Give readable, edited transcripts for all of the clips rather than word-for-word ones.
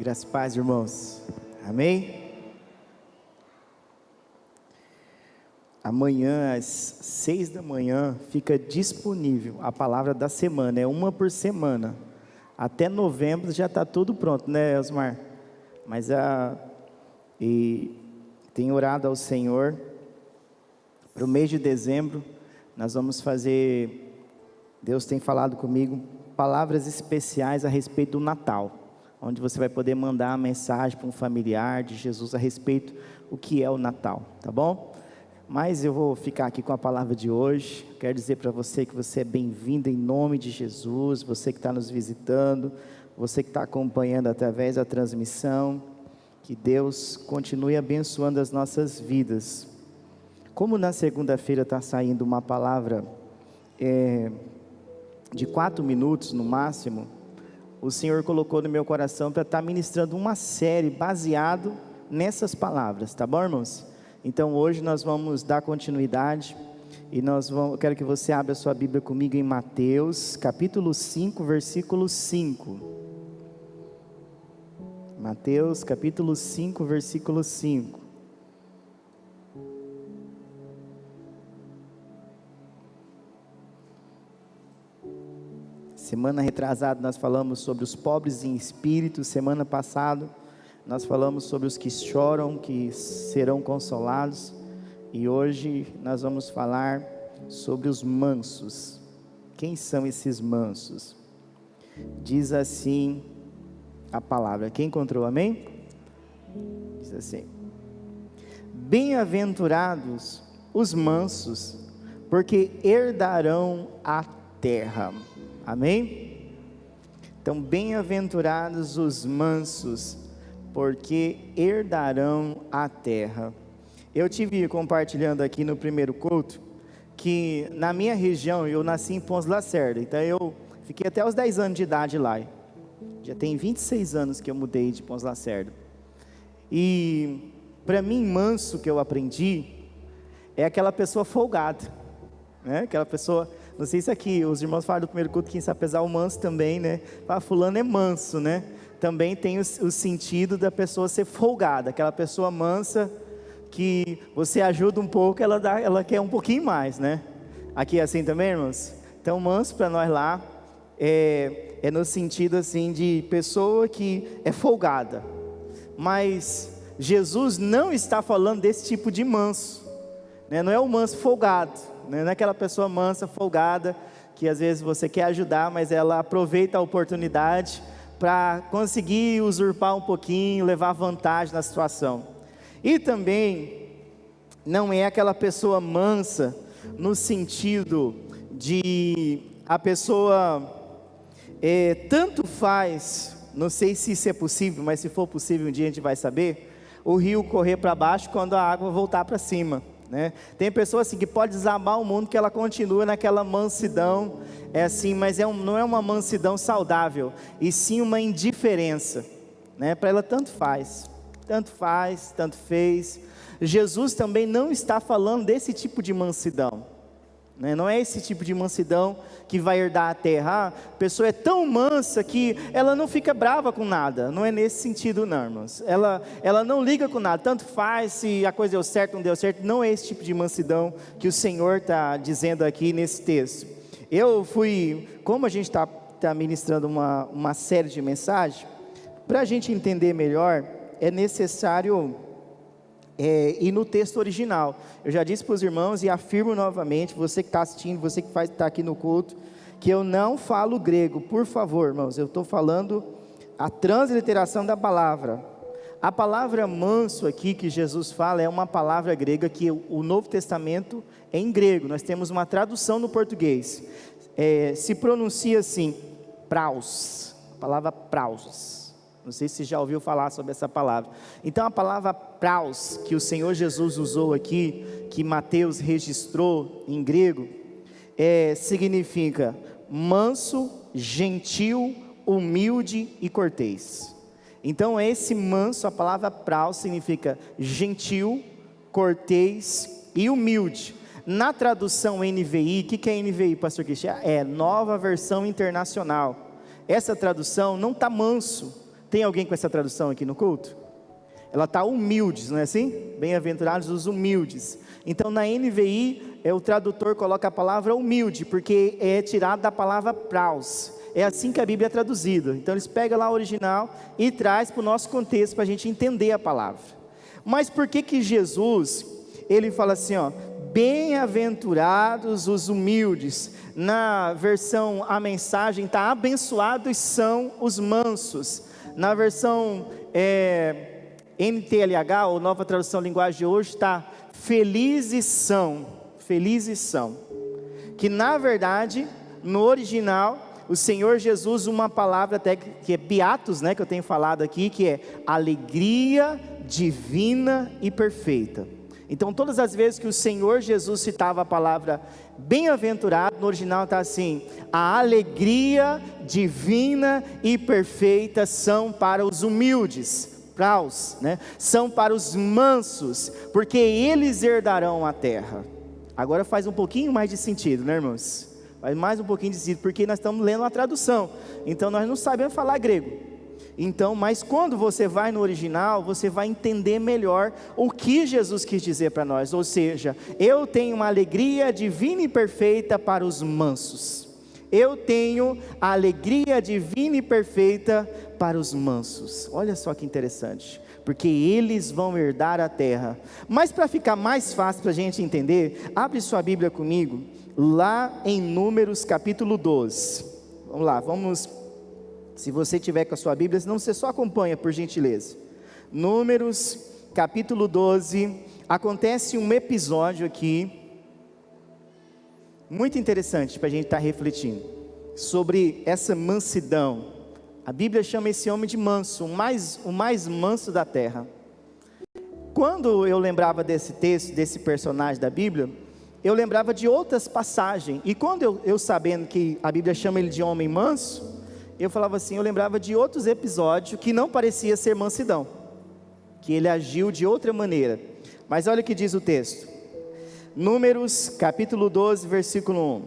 Graças e paz, irmãos. Amém? Amanhã, às 6 da manhã, fica disponível a palavra da semana. É uma por semana. Até novembro já está tudo pronto, né, Osmar? Mas tenho orado ao Senhor. Para o mês de dezembro, nós vamos fazer... Deus tem falado comigo palavras especiais a respeito do Natal, onde você vai poder mandar uma mensagem para um familiar de Jesus a respeito do que é o Natal, tá bom? Mas eu vou ficar aqui com a palavra de hoje. Quero dizer para você que você é bem-vindo em nome de Jesus, você que está nos visitando, você que está acompanhando através da transmissão, que Deus continue abençoando as nossas vidas. Como na segunda-feira está saindo uma palavra de 4 minutos no máximo, o Senhor colocou no meu coração para estar ministrando uma série baseado nessas palavras, tá bom, irmãos? Então hoje nós vamos dar continuidade e eu quero que você abra a sua Bíblia comigo em Mateus, capítulo 5, versículo 5. Mateus, capítulo 5, versículo 5. Semana retrasada nós falamos sobre os pobres em espírito. Semana passada nós falamos sobre os que choram, que serão consolados. E hoje nós vamos falar sobre os mansos. Quem são esses mansos? Diz assim a palavra. Quem encontrou, amém? Diz assim: bem-aventurados os mansos, porque herdarão a terra. Amém? Então, bem-aventurados os mansos, porque herdarão a terra. Eu tive compartilhando aqui no primeiro culto, que na minha região, eu nasci em Pons Lacerda, então eu fiquei até os 10 anos de idade lá. Já tem 26 anos que eu mudei de Pons Lacerda. E para mim, manso que eu aprendi, é aquela pessoa folgada, né? Aquela pessoa... Não sei se aqui os irmãos falaram do primeiro culto, quem sabe pesar o manso também, né? Fulano é manso, né? Também tem o sentido da pessoa ser folgada, aquela pessoa mansa que você ajuda um pouco, ela quer um pouquinho mais, né? Aqui é assim também, irmãos? Então, manso para nós lá é no sentido assim de pessoa que é folgada. Mas Jesus não está falando desse tipo de manso, né? Não é o manso folgado. Não é aquela pessoa mansa, folgada, que às vezes você quer ajudar, mas ela aproveita a oportunidade para conseguir usurpar um pouquinho, levar vantagem na situação. E também não é aquela pessoa mansa no sentido de a pessoa tanto faz, não sei se isso é possível, mas se for possível um dia a gente vai saber, o rio correr para baixo quando a água voltar para cima. Né? Tem pessoas assim que pode desabar o mundo, que ela continua naquela mansidão, assim, mas não é uma mansidão saudável, e sim uma indiferença, né? Para ela tanto faz, tanto fez. Jesus também não está falando desse tipo de mansidão, né? Não é esse tipo de mansidão que vai herdar a terra. A pessoa é tão mansa que ela não fica brava com nada. Não é nesse sentido não, irmãos. Ela não liga com nada, tanto faz se a coisa deu certo, não deu certo. Não é esse tipo de mansidão que o Senhor está dizendo aqui nesse texto. Como a gente está ministrando uma série de mensagens, para a gente entender melhor, é necessário ir no texto original. Eu já disse para os irmãos e afirmo novamente, você que está assistindo, você que está aqui no culto, que eu não falo grego, por favor, irmãos. Eu estou falando a transliteração da palavra. A palavra manso aqui que Jesus fala é uma palavra grega que o Novo Testamento é em grego. Nós temos uma tradução no português. Se pronuncia assim, praus, a palavra praus. Não sei se já ouviu falar sobre essa palavra. Então a palavra praus, que o Senhor Jesus usou aqui, que Mateus registrou em grego, significa manso, gentil, humilde e cortês. Então esse manso, a palavra praus significa gentil, cortês e humilde. Na tradução NVI, o que é NVI, pastor Cristian? É Nova Versão Internacional. Essa tradução não está manso, Tem alguém com essa tradução aqui no culto? Ela está humildes, não é assim? Bem-aventurados os humildes. Então na NVI, o tradutor coloca a palavra humilde, porque é tirado da palavra praus. É assim que a Bíblia é traduzida. Então eles pegam lá o original e traz para o nosso contexto, para a gente entender a palavra. Mas por que Jesus, ele fala assim, ó, bem-aventurados os humildes? Na versão A Mensagem está, abençoados são os mansos. Na versão NTLH, ou Nova Tradução Linguagem de hoje, está, felizes são. Que na verdade, no original, o Senhor Jesus, uma palavra até que é beatos, né, que eu tenho falado aqui, que é alegria divina e perfeita. Então todas as vezes que o Senhor Jesus citava a palavra bem-aventurado, no original está assim, a alegria divina e perfeita são para os humildes, praus, né? São para os mansos, porque eles herdarão a terra. Agora faz um pouquinho mais de sentido, né, irmãos? Faz mais um pouquinho de sentido, porque nós estamos lendo uma tradução, então nós não sabemos falar grego. Então, mas quando você vai no original, você vai entender melhor o que Jesus quis dizer para nós. Ou seja, eu tenho uma alegria divina e perfeita para os mansos. Eu tenho a alegria divina e perfeita para os mansos. Olha só que interessante, porque eles vão herdar a terra. Mas para ficar mais fácil para a gente entender, abre sua Bíblia comigo, lá em Números capítulo 12. Vamos lá, se você tiver com a sua Bíblia, senão você só acompanha, por gentileza. Números capítulo 12, acontece um episódio aqui, muito interessante para a gente estar refletindo, sobre essa mansidão. A Bíblia chama esse homem de manso, o mais manso da terra. Quando eu lembrava desse texto, desse personagem da Bíblia, eu lembrava de outras passagens, e quando eu sabendo que a Bíblia chama ele de homem manso, eu falava assim, eu lembrava de outros episódios que não parecia ser mansidão, que ele agiu de outra maneira. Mas olha o que diz o texto, Números capítulo 12, versículo 1.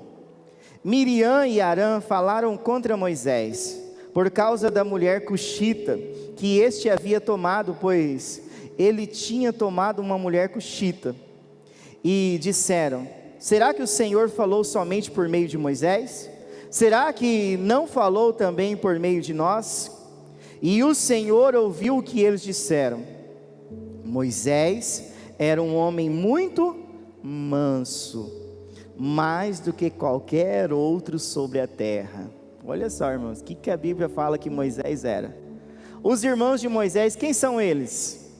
Miriam e Arã falaram contra Moisés, por causa da mulher cuxita, que este havia tomado, pois ele tinha tomado uma mulher cuxita. E disseram, será que o Senhor falou somente por meio de Moisés? Será que não falou também por meio de nós? E o Senhor ouviu o que eles disseram. Moisés era um homem muito manso, mais do que qualquer outro sobre a terra. Olha só, irmãos, o que a Bíblia fala que Moisés era? Os irmãos de Moisés, quem são eles?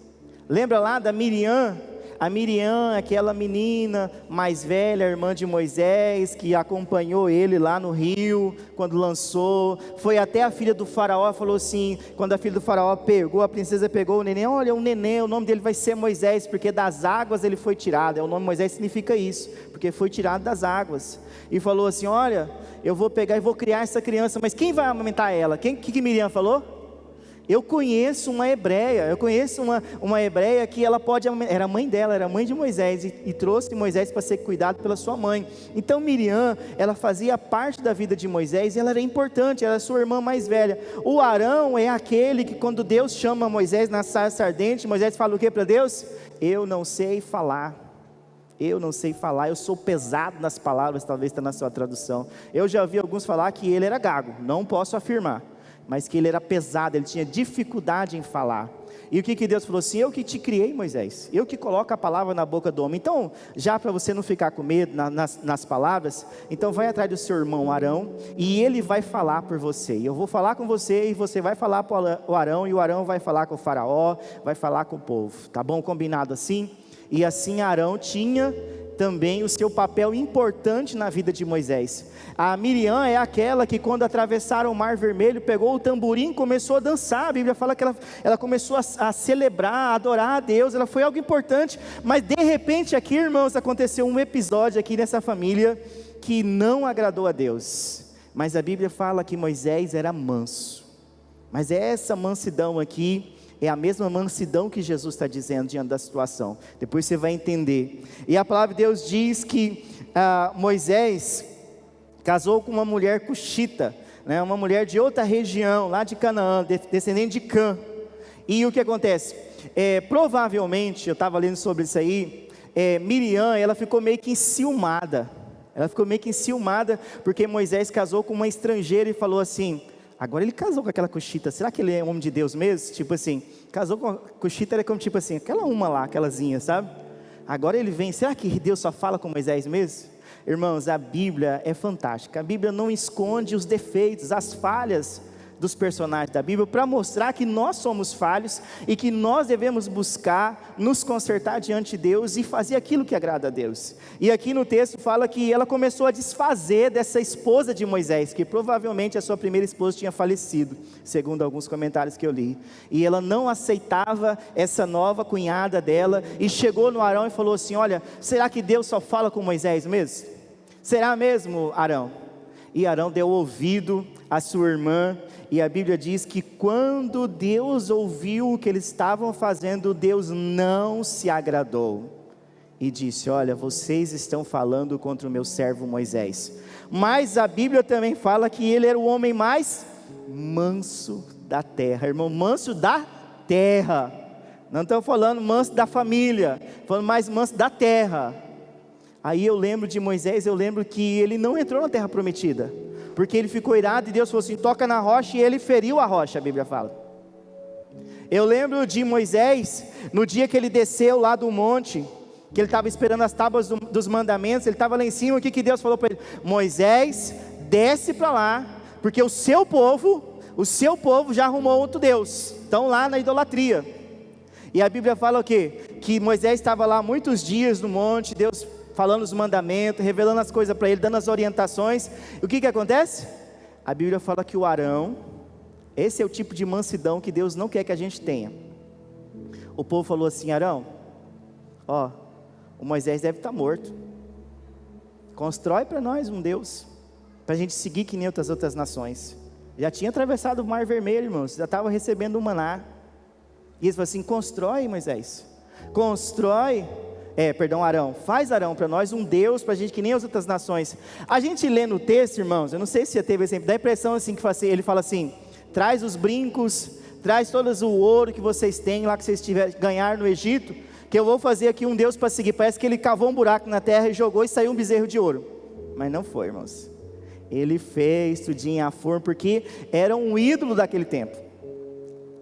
Lembra lá da Miriam? A Miriam, aquela menina mais velha, irmã de Moisés, que acompanhou ele lá no rio, quando lançou, foi até a filha do faraó, falou assim, quando a filha do faraó pegou, a princesa pegou o neném, olha, o neném, o nome dele vai ser Moisés, porque das águas ele foi tirado, o nome Moisés significa isso, porque foi tirado das águas, e falou assim, olha, eu vou pegar e vou criar essa criança, mas quem vai amamentar ela? Que Miriam falou? Eu conheço uma hebreia, uma hebreia que ela pode, era mãe dela, era mãe de Moisés, e trouxe Moisés para ser cuidado pela sua mãe. Então Miriam, ela fazia parte da vida de Moisés, e ela era importante, era sua irmã mais velha. O Arão é aquele que quando Deus chama Moisés na sarça ardente, Moisés fala o que para Deus? Eu não sei falar, eu sou pesado nas palavras, talvez está na sua tradução. Eu já ouvi alguns falar que ele era gago, não posso afirmar, mas que ele era pesado, ele tinha dificuldade em falar. E o que Deus falou assim, eu que te criei, Moisés, eu que coloco a palavra na boca do homem. Então, já para você não ficar com medo nas palavras, então vai atrás do seu irmão Arão, e ele vai falar por você, e eu vou falar com você, e você vai falar para o Arão, e o Arão vai falar com o faraó, vai falar com o povo, tá bom? Combinado assim? E assim Arão tinha também o seu papel importante na vida de Moisés. A Miriam é aquela que quando atravessaram o Mar Vermelho, pegou o tamborim e começou a dançar. A Bíblia fala que ela começou a celebrar, a adorar a Deus, ela foi algo importante, mas de repente aqui, irmãos, aconteceu um episódio aqui nessa família, que não agradou a Deus, mas a Bíblia fala que Moisés era manso, mas essa mansidão aqui, é a mesma mansidão que Jesus está dizendo diante da situação, depois você vai entender. E a palavra de Deus diz que Moisés casou com uma mulher cuxita. né? Uma mulher de outra região, lá de Canaã, descendente de Cã. E o que acontece? Provavelmente, eu estava lendo sobre isso aí, Miriam, ela ficou meio que enciumada. Ela ficou meio que enciumada, porque Moisés casou com uma estrangeira e falou assim, agora ele casou com aquela cuxita, será que ele é um homem de Deus mesmo? Tipo assim, casou com a cuxita, era como tipo assim, aquela uma lá, aquelazinha, sabe? Agora ele vem, será que Deus só fala com Moisés mesmo? Irmãos, a Bíblia é fantástica, a Bíblia não esconde os defeitos, as falhas dos personagens da Bíblia, para mostrar que nós somos falhos, e que nós devemos buscar nos consertar diante de Deus, e fazer aquilo que agrada a Deus. E aqui no texto fala que ela começou a desfazer dessa esposa de Moisés, que provavelmente a sua primeira esposa tinha falecido, segundo alguns comentários que eu li, e ela não aceitava essa nova cunhada dela, e chegou no Arão e falou assim, olha, será que Deus só fala com Moisés mesmo? Será mesmo, Arão? E Arão deu ouvido à sua irmã, e a Bíblia diz que quando Deus ouviu o que eles estavam fazendo, Deus não se agradou, e disse, olha, vocês estão falando contra o meu servo Moisés. Mas a Bíblia também fala que ele era o homem mais manso da terra, irmão, manso da terra, não estou falando manso da família, falando mais manso da terra. Aí eu lembro de Moisés, eu lembro que ele não entrou na terra prometida, porque ele ficou irado, e Deus falou assim, toca na rocha, e ele feriu a rocha, a Bíblia fala. Eu lembro de Moisés, no dia que ele desceu lá do monte, que ele estava esperando as tábuas dos mandamentos, ele estava lá em cima, o que Deus falou para ele? Moisés, desce para lá, porque o seu povo já arrumou outro Deus, estão lá na idolatria. E a Bíblia fala o quê? Que Moisés estava lá muitos dias no monte, Deus falando os mandamentos, revelando as coisas para ele, dando as orientações. E o que acontece? A Bíblia fala que o Arão, esse é o tipo de mansidão que Deus não quer que a gente tenha. O povo falou assim, Arão, ó, o Moisés deve estar morto, constrói para nós um Deus, para a gente seguir que nem outras nações. Já tinha atravessado o Mar Vermelho, irmãos, já estava recebendo o maná. E eles falaram assim, constrói, Moisés, constrói, Arão, faz Arão para nós um Deus, para a gente que nem as outras nações. A gente lê no texto, irmãos, eu não sei se já teve exemplo, dá a impressão assim, que ele fala assim, traz os brincos, traz todo o ouro que vocês têm lá, que vocês ganhar no Egito, que eu vou fazer aqui um Deus para seguir. Parece que ele cavou um buraco na terra e jogou, e saiu um bezerro de ouro. Mas não foi, irmãos, ele fez tudinho a forma, porque era um ídolo daquele tempo,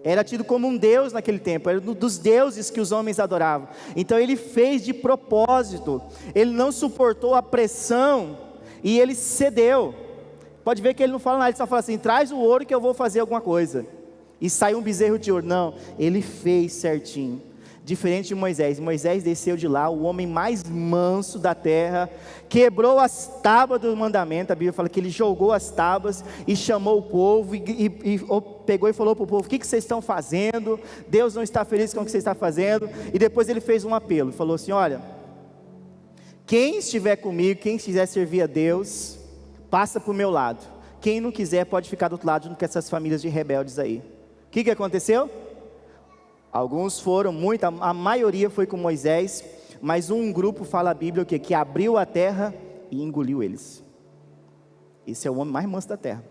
era tido como um Deus naquele tempo, era um dos deuses que os homens adoravam. Então ele fez de propósito, ele não suportou a pressão, e ele cedeu. Pode ver que ele não fala nada, ele só fala assim, traz o ouro que eu vou fazer alguma coisa, e saiu um bezerro de ouro. Não, ele fez certinho. Diferente de Moisés, Moisés desceu de lá, o homem mais manso da terra, quebrou as tábuas do mandamento. A Bíblia fala que ele jogou as tábuas, e chamou o povo, e pegou e falou para o povo, o que vocês estão fazendo? Deus não está feliz com o que você está fazendo. E depois ele fez um apelo, falou assim, olha, quem estiver comigo, quem quiser servir a Deus, passa para o meu lado, quem não quiser pode ficar do outro lado, junto com essas famílias de rebeldes aí. O que aconteceu? Alguns foram, a maioria foi com Moisés, mas um grupo, fala a Bíblia, que abriu a terra e engoliu eles. Esse é o homem mais manso da terra.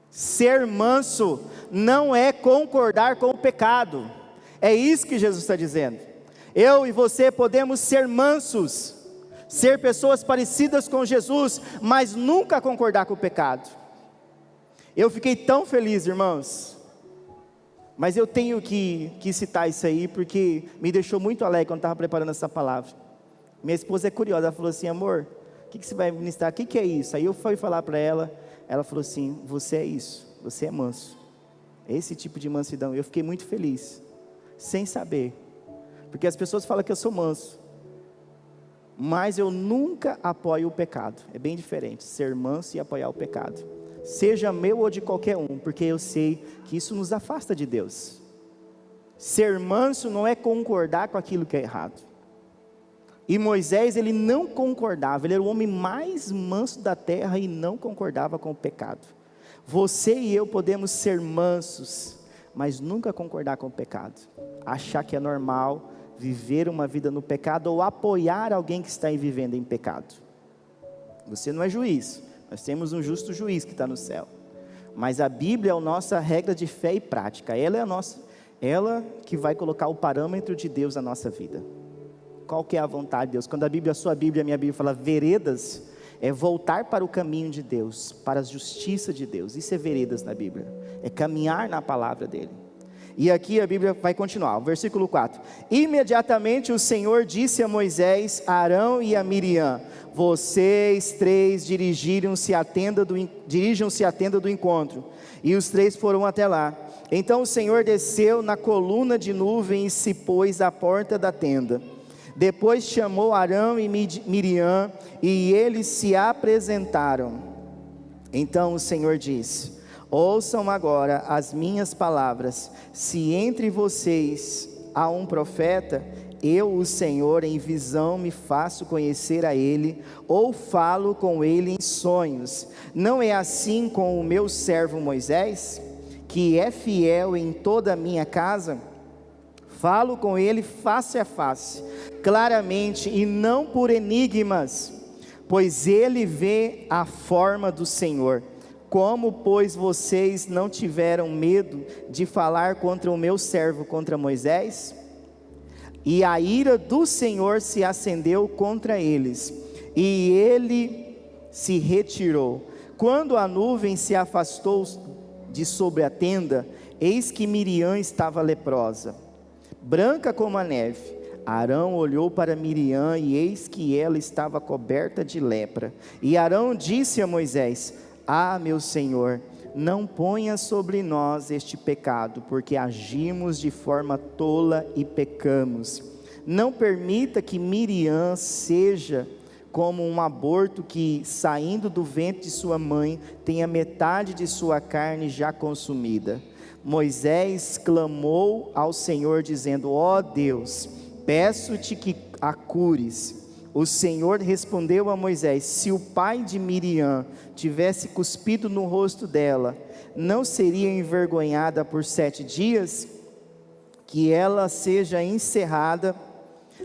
Ser manso não é concordar com o pecado, é isso que Jesus está dizendo. Eu e você podemos ser mansos, ser pessoas parecidas com Jesus, mas nunca concordar com o pecado. Eu fiquei tão feliz, irmãos, mas eu tenho que citar isso aí, porque me deixou muito alegre quando estava preparando essa palavra. Minha esposa é curiosa, ela falou assim, amor, o que você vai ministrar? O que é isso? Aí eu fui falar para ela, ela falou assim, você é isso, você é manso, esse tipo de mansidão. Eu fiquei muito feliz, sem saber, porque as pessoas falam que eu sou manso, mas eu nunca apoio o pecado. É bem diferente, ser manso e apoiar o pecado, seja meu ou de qualquer um, porque eu sei que isso nos afasta de Deus. Ser manso não é concordar com aquilo que é errado. E Moisés, ele não concordava, ele era o homem mais manso da terra e não concordava com o pecado. Você e eu podemos ser mansos, mas nunca concordar com o pecado, achar que é normal viver uma vida no pecado, ou apoiar alguém que está vivendo em pecado. Você não é juiz, Nós temos um justo juiz que está no céu. Mas a Bíblia é a nossa regra de fé e prática. Ela que vai colocar o parâmetro de Deus na nossa vida. Qual que é a vontade de Deus? Quando a sua Bíblia, a minha Bíblia fala veredas, é voltar para o caminho de Deus, para a justiça de Deus. Isso é veredas na Bíblia. É caminhar na palavra dele. E aqui a Bíblia vai continuar, o versículo 4. Imediatamente o Senhor disse a Moisés, a Arão e a Miriam: vocês três dirijam-se à tenda do encontro. E os três foram até lá. Então o Senhor desceu na coluna de nuvem e se pôs à porta da tenda. Depois chamou Arão e Miriam e eles se apresentaram. Então o Senhor disse: ouçam agora as minhas palavras. Se entre vocês há um profeta, eu, o Senhor, em visão me faço conhecer a ele, ou falo com ele em sonhos. Não é assim com o meu servo Moisés, que é fiel em toda a minha casa? Falo com ele face a face, claramente e não por enigmas, pois ele vê a forma do Senhor. Como, pois, vocês não tiveram medo de falar contra o meu servo, contra Moisés? E a ira do Senhor se acendeu contra eles, e ele se retirou. Quando a nuvem se afastou de sobre a tenda, eis que Miriam estava leprosa, branca como a neve. Arão olhou para Miriam, e eis que ela estava coberta de lepra. E Arão disse a Moisés: ah, meu Senhor, não ponha sobre nós este pecado, porque agimos de forma tola e pecamos. Não permita que Miriam seja como um aborto que, saindo do ventre de sua mãe, tenha metade de sua carne já consumida. Moisés clamou ao Senhor dizendo: ó Deus, peço-te que a cures. O Senhor respondeu a Moisés: se o pai de Miriam tivesse cuspido no rosto dela, não seria envergonhada por 7 dias? Que ela seja encerrada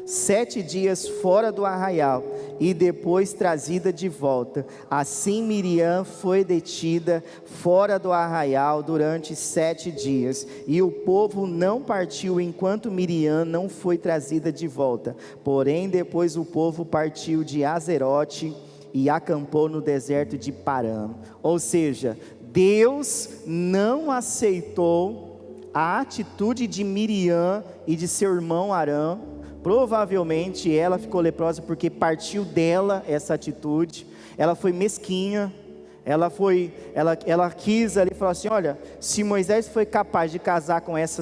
7 dias fora do arraial, e depois trazida de volta. Assim Miriam foi detida fora do arraial durante 7 dias, e o povo não partiu enquanto Miriam não foi trazida de volta. Porém depois o povo partiu de Azerote e acampou no deserto de Parã. Ou seja, Deus não aceitou a atitude de Miriam e de seu irmão Arão. Provavelmente ela ficou leprosa porque partiu dela essa atitude. Ela foi mesquinha. Ela quis ali falar assim: olha, se Moisés foi capaz de casar com essa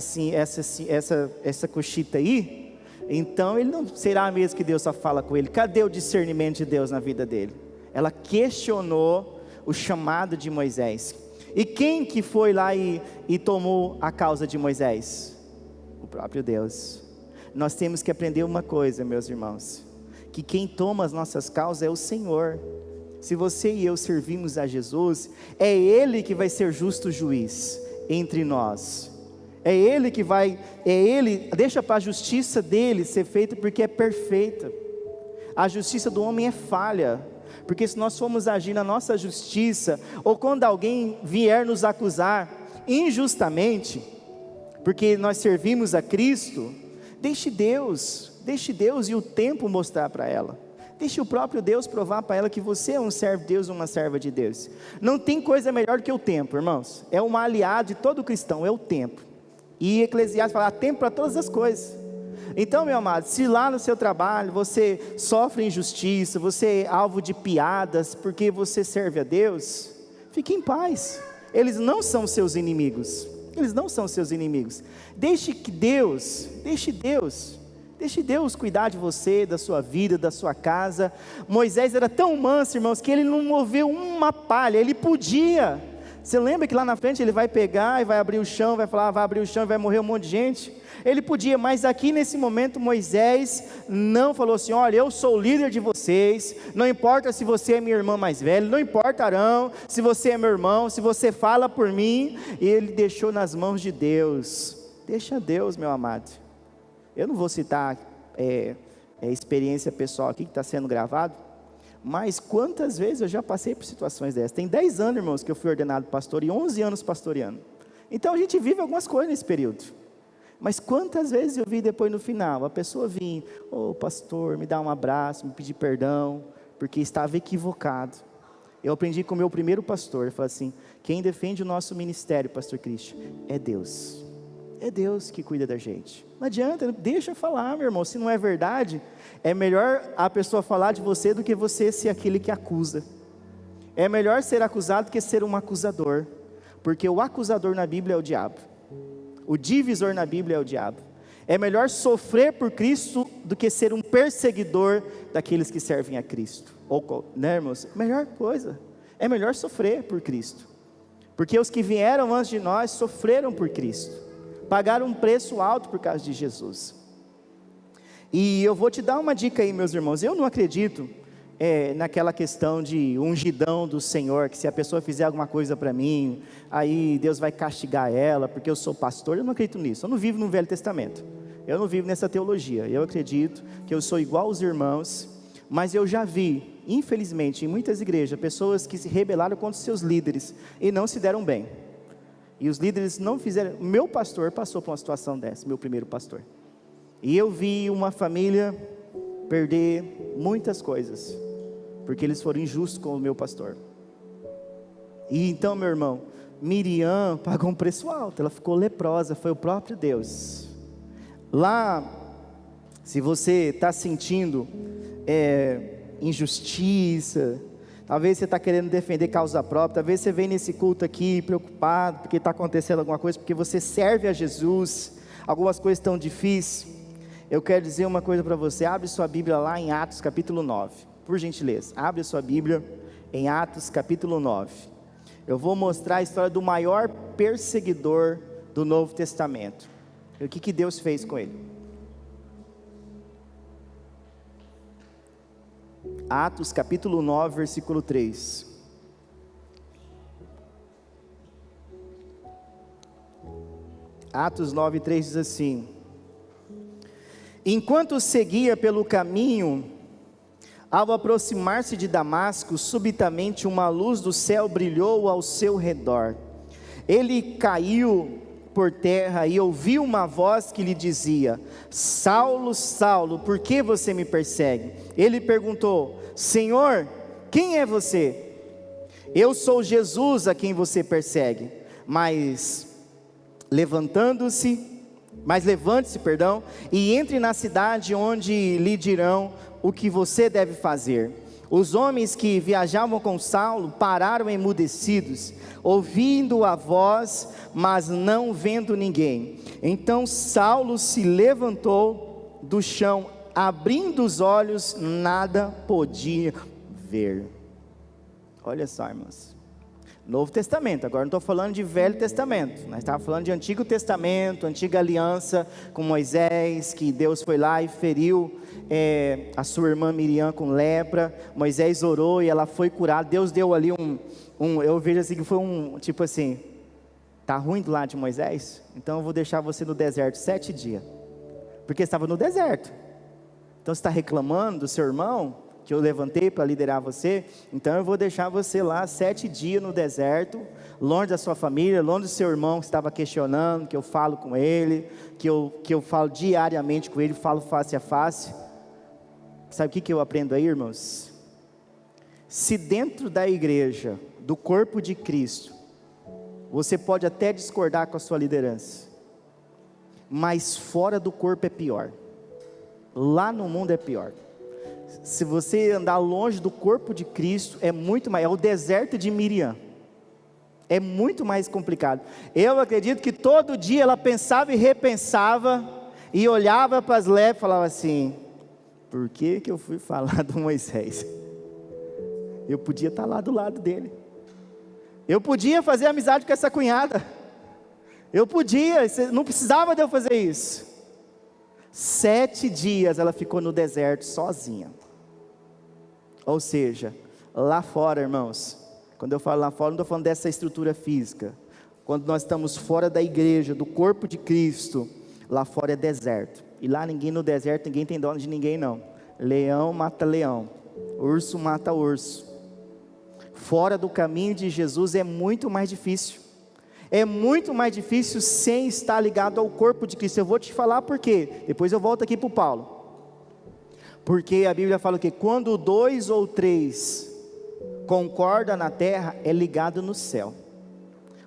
coxita aí, então ele não será mesmo que Deus só fala com ele. Cadê o discernimento de Deus na vida dele? Ela questionou o chamado de Moisés. E quem que foi lá e tomou a causa de Moisés? O próprio Deus. Nós temos que aprender uma coisa, meus irmãos, que quem toma as nossas causas é o Senhor. Se você e eu servimos a Jesus, é Ele que vai ser justo juiz entre nós. É Ele que vai, deixa para a justiça dele ser feita, porque é perfeita. A justiça do homem é falha, porque se nós formos agir na nossa justiça, ou quando alguém vier nos acusar injustamente, porque nós servimos a Cristo, deixe Deus e o tempo mostrar para ela. Deixe o próprio Deus provar para ela que você é um servo de Deus, uma serva de Deus. Não tem coisa melhor do que o tempo, irmãos. É um aliado de todo cristão, é o tempo. E Eclesiastes fala: há tempo para todas as coisas. Então, meu amado, se lá no seu trabalho você sofre injustiça, você é alvo de piadas porque você serve a Deus, fique em paz. Eles não são seus inimigos. Eles não são seus inimigos. Deixe Deus cuidar de você, da sua vida, da sua casa. Moisés era tão manso, irmãos, que ele não moveu uma palha. Ele podia. Você lembra que lá na frente ele vai pegar e vai abrir o chão, vai falar, vai abrir o chão e vai morrer um monte de gente? Ele podia, mas aqui nesse momento Moisés não falou assim: olha, eu sou o líder de vocês, não importa se você é minha irmã mais velha, não importa Arão, se você é meu irmão, se você fala por mim. Ele deixou nas mãos de Deus. Deixa Deus, meu amado. Eu não vou citar experiência pessoal aqui que está sendo gravado, Mas quantas vezes eu já passei por situações dessas? Tem 10 anos, irmãos, que eu fui ordenado pastor e 11 anos pastoreando. Então a gente vive algumas coisas nesse período. Mas quantas vezes eu vi depois no final, a pessoa vir, pastor, me dá um abraço, me pedir perdão, porque estava equivocado. Eu aprendi com o meu primeiro pastor, ele falou assim, quem defende o nosso ministério, pastor Cristian, é Deus. É Deus que cuida da gente. Não adianta, deixa eu falar, meu irmão, se não é verdade, é melhor a pessoa falar de você do que você ser aquele que acusa. É melhor ser acusado do que ser um acusador, porque o acusador na Bíblia é o diabo. O divisor na Bíblia é o diabo. É melhor sofrer por Cristo do que ser um perseguidor daqueles que servem a Cristo. Né, irmãos? Melhor coisa, é melhor sofrer por Cristo. Porque os que vieram antes de nós sofreram por Cristo. Pagaram um preço alto por causa de Jesus. E eu vou te dar uma dica aí, meus irmãos. Eu não acredito naquela questão de ungidão do Senhor, que se a pessoa fizer alguma coisa para mim, aí Deus vai castigar ela, porque eu sou pastor. Eu não acredito nisso. Eu não vivo no Velho Testamento. Eu não vivo nessa teologia. Eu acredito que eu sou igual aos irmãos, mas eu já vi, infelizmente, em muitas igrejas, pessoas que se rebelaram contra os seus líderes e não se deram bem. E os líderes não fizeram. Meu pastor passou por uma situação dessa, meu primeiro pastor. E eu vi uma família perder muitas coisas, porque eles foram injustos com o meu pastor. E então, meu irmão, Miriam pagou um preço alto, ela ficou leprosa, foi o próprio Deus. Lá, se você está sentindo injustiça, talvez você está querendo defender causa própria, talvez você vem nesse culto aqui preocupado, porque está acontecendo alguma coisa, porque você serve a Jesus, algumas coisas estão difíceis. Eu quero dizer uma coisa para você, abre sua Bíblia lá em Atos capítulo 9, por gentileza, abre sua Bíblia em Atos capítulo 9, eu vou mostrar a história do maior perseguidor do Novo Testamento, e o que Deus fez com ele. Atos capítulo 9, versículo 3. Atos 9, 3 diz assim: enquanto seguia pelo caminho, ao aproximar-se de Damasco, subitamente uma luz do céu brilhou ao seu redor. Ele caiu por terra e ouviu uma voz que lhe dizia: Saulo, Saulo, por que você me persegue? Ele perguntou: Senhor, quem é você? Eu sou Jesus a quem você persegue. Mas levante-se, e entre na cidade onde lhe dirão o que você deve fazer. Os homens que viajavam com Saulo pararam emudecidos, ouvindo a voz, mas não vendo ninguém. Então Saulo se levantou do chão, abrindo os olhos, nada podia ver. Olha só, irmãos, Novo Testamento, agora não estou falando de Velho Testamento, nós estávamos falando de Antigo Testamento, Antiga Aliança com Moisés, que Deus foi lá e feriu a sua irmã Miriam com lepra. Moisés orou e ela foi curada. Deus deu ali eu vejo assim que foi tipo assim, está ruim do lado de Moisés? Então eu vou deixar você no deserto 7 dias, porque estava no deserto. Então você está reclamando do seu irmão, que eu levantei para liderar você, então eu vou deixar você lá 7 dias no deserto, longe da sua família, longe do seu irmão que estava questionando, que eu falo com ele, que eu falo diariamente com ele, falo face a face. Sabe o que eu aprendo aí, irmãos? Se dentro da igreja, do corpo de Cristo, você pode até discordar com a sua liderança, mas fora do corpo é pior, lá no mundo é pior. Se você andar longe do corpo de Cristo, é muito mais, é o deserto de Miriam, é muito mais complicado. Eu acredito que todo dia ela pensava e repensava, e olhava para as lepras e falava assim: por que eu fui falar do Moisés? Eu podia estar lá do lado dele, eu podia fazer amizade com essa cunhada, eu podia, não precisava de eu fazer isso. 7 dias ela ficou no deserto sozinha. Ou seja, lá fora, irmãos, quando eu falo lá fora, não estou falando dessa estrutura física. Quando nós estamos fora da igreja, do corpo de Cristo, lá fora é deserto. E lá no deserto ninguém tem dó de ninguém não. Leão mata leão. Urso mata urso. Fora do caminho de Jesus é muito mais difícil. É muito mais difícil sem estar ligado ao corpo de Cristo. Eu vou te falar por quê. Depois eu volto aqui para o Paulo. Porque a Bíblia fala que quando 2 ou 3 concordam na terra, é ligado no céu.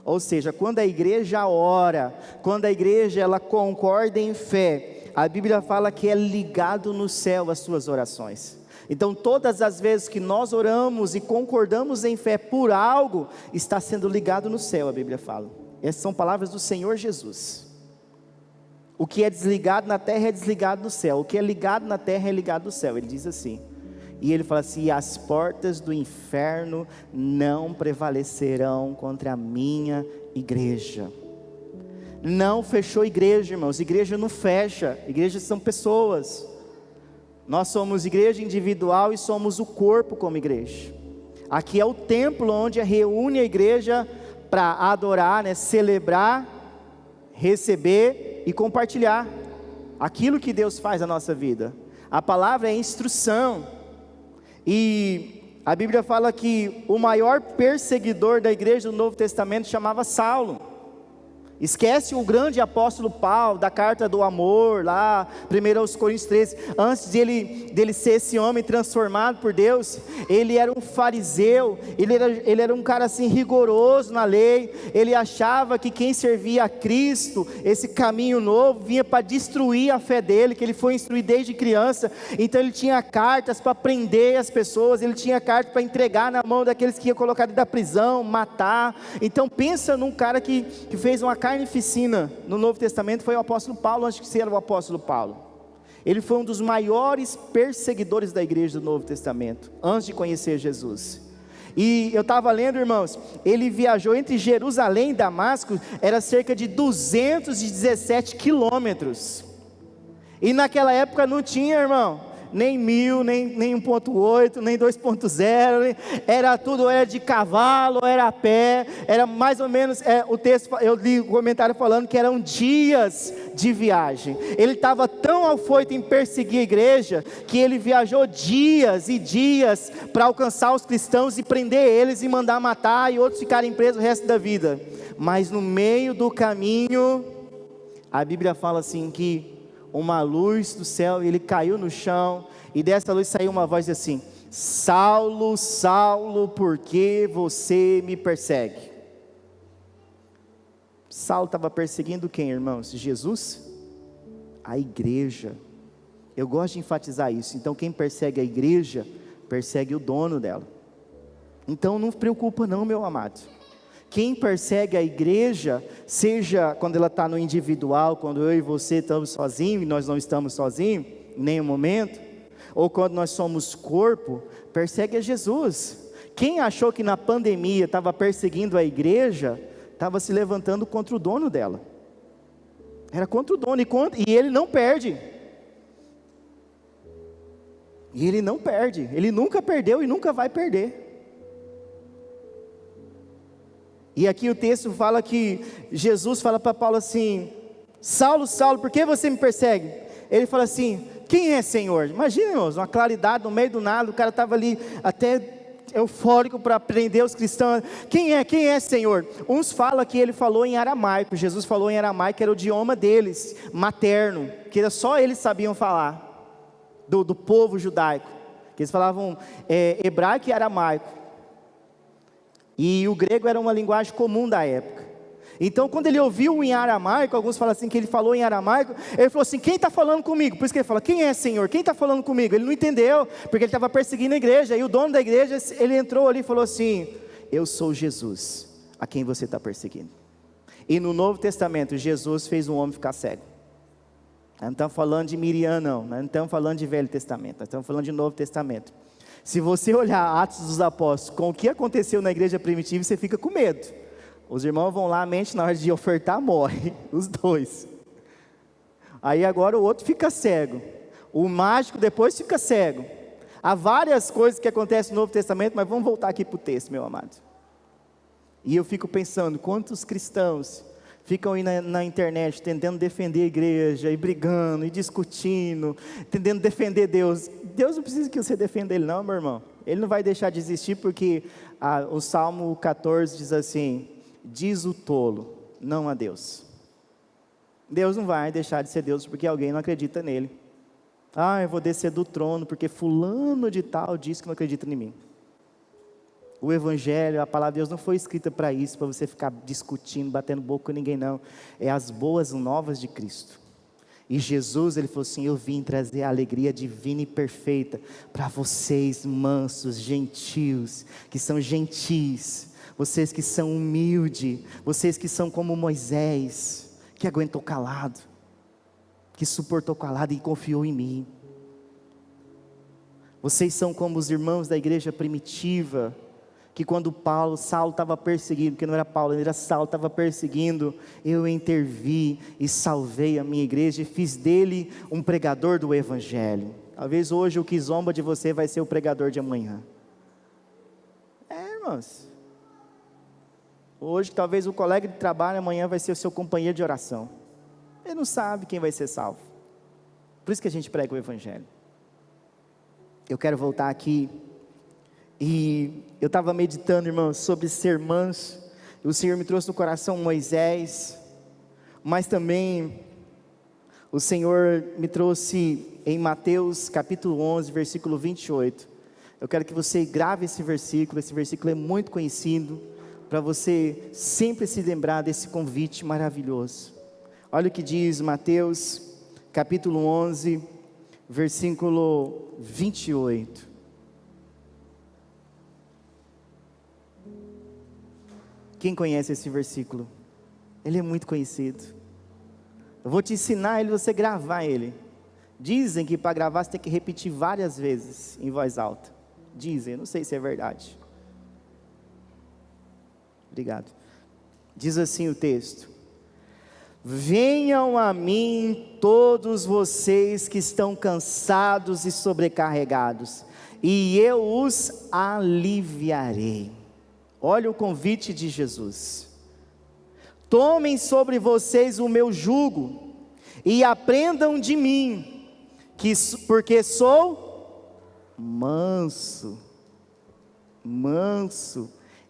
Ou seja, quando a igreja ora, quando a igreja ela concorda em fé, a Bíblia fala que é ligado no céu as suas orações. Então todas as vezes que nós oramos e concordamos em fé por algo, está sendo ligado no céu, a Bíblia fala. Essas são palavras do Senhor Jesus. O que é desligado na terra é desligado no céu, o que é ligado na terra é ligado no céu. Ele diz assim, e ele fala assim: as portas do inferno não prevalecerão contra a minha igreja. Não fechou igreja, irmãos. Igreja não fecha, igrejas são pessoas. Nós somos igreja individual e somos o corpo como igreja. Aqui é o templo onde reúne a igreja para adorar, celebrar, receber e compartilhar aquilo que Deus faz na nossa vida. A palavra é instrução. E a Bíblia fala que o maior perseguidor da igreja do Novo Testamento chamava Saulo. Esquece o grande apóstolo Paulo, da carta do amor, lá, 1 Coríntios 13, antes dele ser esse homem transformado por Deus, ele era um fariseu, ele era um cara assim rigoroso na lei, ele achava que quem servia a Cristo, esse caminho novo, vinha para destruir a fé dele, que ele foi instruído desde criança. Então ele tinha cartas para prender as pessoas, ele tinha cartas para entregar na mão daqueles que iam colocar dentro da prisão, matar. Então pensa num cara que fez uma carnificina no Novo Testamento, foi o apóstolo Paulo, antes de ser o apóstolo Paulo. Ele foi um dos maiores perseguidores da igreja do Novo Testamento, antes de conhecer Jesus. E eu estava lendo, irmãos, ele viajou entre Jerusalém e Damasco, era cerca de 217 quilômetros, e naquela época não tinha, irmão, nem 1000, nem 1.8, nem 2.0, era tudo, era de cavalo, era a pé, era mais ou menos, o texto, eu li o comentário falando que eram dias de viagem. Ele estava tão afoito em perseguir a igreja, que ele viajou dias e dias, para alcançar os cristãos e prender eles, e mandar matar, e outros ficarem presos o resto da vida. Mas no meio do caminho, a Bíblia fala assim que uma luz do céu, ele caiu no chão, e dessa luz saiu uma voz assim: Saulo, Saulo, por que você me persegue? Saulo estava perseguindo quem, irmãos? Jesus? A igreja. Eu gosto de enfatizar isso. Então quem persegue a igreja, persegue o dono dela. Então não se preocupa não, meu amado. Quem persegue a igreja, seja quando ela está no individual, quando eu e você estamos sozinhos, e nós não estamos sozinhos, em nenhum momento, ou quando nós somos corpo, persegue a Jesus. Quem achou que na pandemia estava perseguindo a igreja, estava se levantando contra o dono dela. Era contra o dono, e ele não perde. E ele não perde, ele nunca perdeu e nunca vai perder. E aqui o texto fala que Jesus fala para Paulo assim: Saulo, Saulo, por que você me persegue? Ele fala assim: quem é Senhor? Imagina, irmãos, uma claridade no meio do nada, o cara estava ali até eufórico para prender os cristãos. Quem é Senhor? Uns falam que ele falou em aramaico, Jesus falou em aramaico, que era o idioma deles, materno, que era só eles sabiam falar, do povo judaico, que eles falavam hebraico e aramaico. E o grego era uma linguagem comum da época. Então quando ele ouviu em aramaico, alguns falam assim que ele falou em aramaico, ele falou assim: quem está falando comigo? Por isso que ele fala: quem é Senhor? Quem está falando comigo? Ele não entendeu, porque ele estava perseguindo a igreja. E o dono da igreja, ele entrou ali e falou assim: eu sou Jesus, a quem você está perseguindo. E no Novo Testamento, Jesus fez um homem ficar cego. Nós não estamos falando de Miriam não, nós não estamos falando de Velho Testamento, nós estamos falando de Novo Testamento. Se você olhar Atos dos Apóstolos, com o que aconteceu na igreja primitiva, você fica com medo. Os irmãos vão lá, a mente na hora de ofertar morre, os dois. Aí agora o outro fica cego, o mágico depois fica cego. Há várias coisas que acontecem no Novo Testamento, mas vamos voltar aqui para o texto, meu amado. E eu fico pensando, quantos cristãos ficam aí na internet tentando defender a igreja, e brigando, e discutindo, tentando defender Deus. Deus não precisa que você defenda Ele não, meu irmão. Ele não vai deixar de existir porque o Salmo 14 diz assim, diz o tolo, não a Deus. Deus não vai deixar de ser Deus porque alguém não acredita nele. Eu vou descer do trono porque fulano de tal disse que não acredita em mim. O Evangelho, a palavra de Deus não foi escrita para isso, para você ficar discutindo, batendo boca com ninguém não. É as boas novas de Cristo. E Jesus, Ele falou assim, eu vim trazer a alegria divina e perfeita para vocês mansos, gentios, que são gentis, vocês que são humildes, vocês que são como Moisés, que aguentou calado, que suportou calado e confiou em mim. Vocês são como os irmãos da igreja primitiva, que quando Saulo estava perseguindo, porque não era Paulo, era Saulo, estava perseguindo, eu intervi e salvei a minha igreja e fiz dele um pregador do Evangelho. Talvez hoje o que zomba de você vai ser o pregador de amanhã. Irmãos, hoje talvez o colega de trabalho amanhã vai ser o seu companheiro de oração. Ele não sabe quem vai ser salvo. Por isso que a gente prega o Evangelho. Eu quero voltar aqui. E eu estava meditando, irmãos, sobre ser manso. O Senhor me trouxe no coração Moisés, mas também o Senhor me trouxe em Mateus capítulo 11, versículo 28. Eu quero que você grave esse versículo é muito conhecido, para você sempre se lembrar desse convite maravilhoso. Olha o que diz Mateus capítulo 11, versículo 28. Quem conhece esse versículo? Ele é muito conhecido. Eu vou te ensinar ele, você gravar ele. Dizem que para gravar você tem que repetir várias vezes em voz alta. Dizem, eu não sei se é verdade. Obrigado. Diz assim o texto: venham a mim todos vocês que estão cansados e sobrecarregados, e eu os aliviarei. Olha o convite de Jesus. Tomem sobre vocês o meu jugo e aprendam de mim, porque sou manso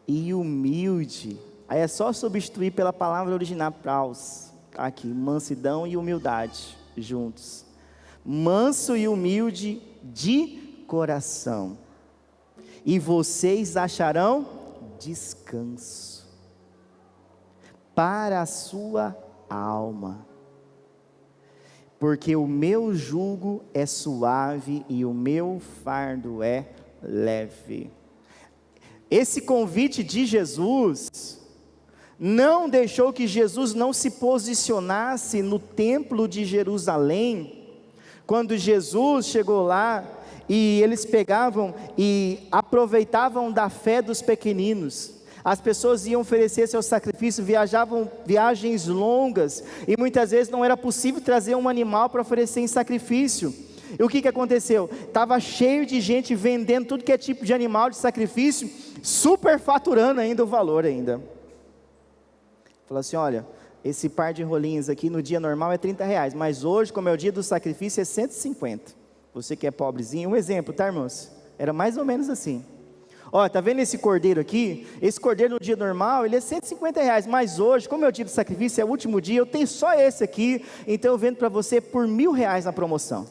e humilde. Aí é só substituir pela palavra original praus, tá aqui, mansidão e humildade juntos. Manso e humilde de coração, e vocês acharão descanso para a sua alma, porque o meu jugo é suave e o meu fardo é leve. Esse convite de Jesus não deixou que Jesus não se posicionasse no templo de Jerusalém. Quando Jesus chegou lá, e eles pegavam e aproveitavam da fé dos pequeninos. As pessoas iam oferecer seu sacrifício, viajavam viagens longas, e muitas vezes não era possível trazer um animal para oferecer em sacrifício. E o que aconteceu? Estava cheio de gente vendendo tudo que é tipo de animal de sacrifício, superfaturando ainda o valor ainda. Falou assim, olha, esse par de rolinhos aqui no dia normal é R$30, mas hoje, como é o dia do sacrifício, é 150. Você que é pobrezinho, um exemplo, tá, irmãos? Era mais ou menos assim. Ó, tá vendo esse cordeiro aqui? Esse cordeiro no dia normal, ele é R$150, mas hoje, como é o dia do sacrifício, é o último dia, eu tenho só esse aqui, então eu vendo para você por R$1.000 na promoção.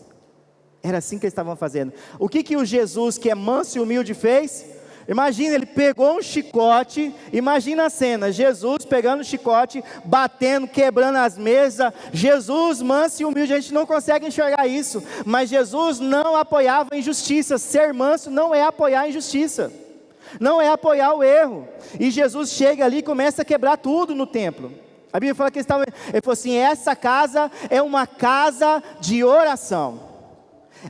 Era assim que eles estavam fazendo. O que o Jesus, que é manso e humilde, fez? Imagina, ele pegou um chicote, imagina a cena, Jesus pegando o chicote, batendo, quebrando as mesas. Jesus manso e humilde, a gente não consegue enxergar isso, mas Jesus não apoiava a injustiça. Ser manso não é apoiar a injustiça, não é apoiar o erro. E Jesus chega ali e começa a quebrar tudo no templo. A Bíblia fala que ele falou assim, essa casa é uma casa de oração,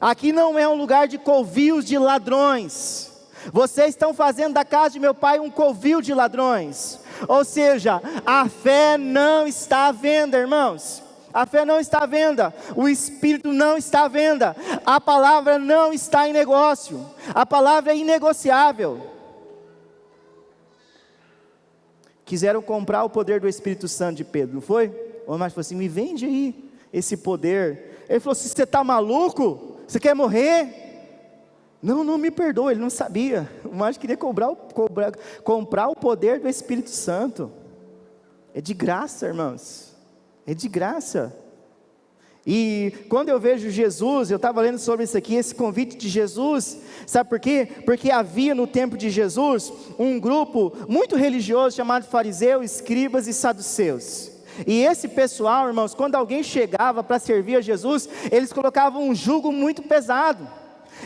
aqui não é um lugar de covios de ladrões. Vocês estão fazendo da casa de meu pai um covil de ladrões. Ou seja, a fé não está à venda, irmãos. A fé não está à venda, o Espírito não está à venda, a palavra não está em negócio, a palavra é inegociável. Quiseram comprar o poder do Espírito Santo de Pedro, não foi? O mais falou assim, me vende aí esse poder. Ele falou assim, você está maluco? Você quer morrer? Não, não me perdoa, ele não sabia. O mágico queria comprar o poder do Espírito Santo. É de graça, irmãos. É de graça. E quando eu vejo Jesus, eu estava lendo sobre isso aqui, esse convite de Jesus, sabe por quê? Porque havia no tempo de Jesus um grupo muito religioso chamado fariseus, escribas e saduceus. E esse pessoal, irmãos, quando alguém chegava para servir a Jesus, eles colocavam um jugo muito pesado.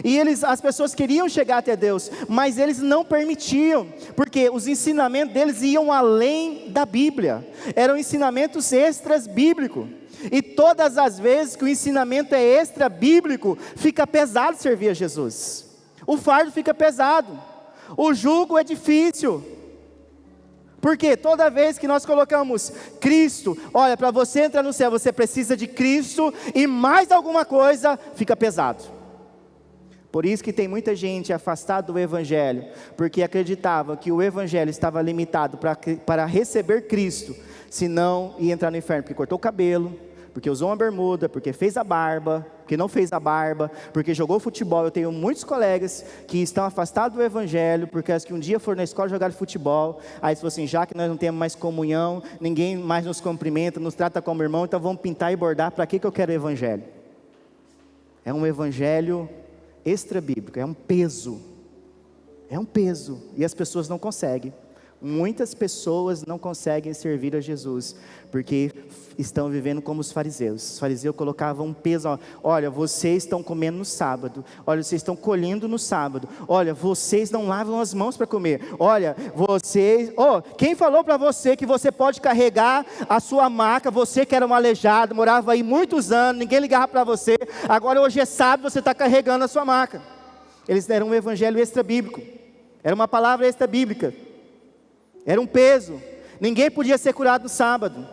E as pessoas queriam chegar até Deus, mas eles não permitiam, porque os ensinamentos deles iam além da Bíblia, eram ensinamentos extras bíblicos. E todas as vezes que o ensinamento é extra bíblico, fica pesado servir a Jesus. O fardo fica pesado, o jugo é difícil. Porque toda vez que nós colocamos Cristo, olha, para você entrar no céu, você precisa de Cristo e mais alguma coisa, fica pesado. Por isso que tem muita gente afastada do Evangelho, porque acreditava que o Evangelho estava limitado para receber Cristo, senão ia entrar no inferno, porque cortou o cabelo, porque usou uma bermuda, porque fez a barba, porque não fez a barba, porque jogou futebol. Eu tenho muitos colegas que estão afastados do Evangelho, porque as que um dia foram na escola jogar futebol, aí eles falaram assim, já que nós não temos mais comunhão, ninguém mais nos cumprimenta, nos trata como irmão, então vamos pintar e bordar, para que eu quero o Evangelho? É um Evangelho extra bíblico, é um peso, e as pessoas não conseguem. Muitas pessoas não conseguem servir a Jesus, porque estão vivendo como os fariseus. Os fariseus colocavam um peso, olha, vocês estão comendo no sábado, olha, vocês estão colhendo no sábado, olha, vocês não lavam as mãos para comer, olha, vocês, quem falou para você que você pode carregar a sua maca, você que era um aleijado, morava aí muitos anos, ninguém ligava para você, agora hoje é sábado, você está carregando a sua maca. Eles deram um evangelho extra bíblico, era uma palavra extra bíblica, era um peso, ninguém podia ser curado no sábado.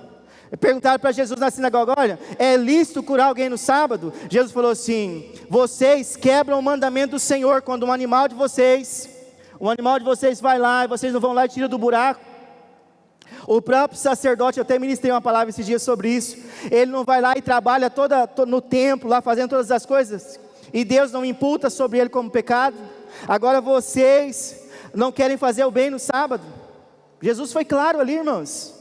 Perguntaram para Jesus na sinagoga, olha, é lícito curar alguém no sábado? Jesus falou assim, vocês quebram o mandamento do Senhor, quando um animal de vocês vai lá, e vocês não vão lá e tiram do buraco. O próprio sacerdote, eu até ministrei uma palavra esses dias sobre isso, ele não vai lá e trabalha no templo, lá fazendo todas as coisas, e Deus não imputa sobre ele como pecado. Agora vocês não querem fazer o bem no sábado. Jesus foi claro ali, irmãos.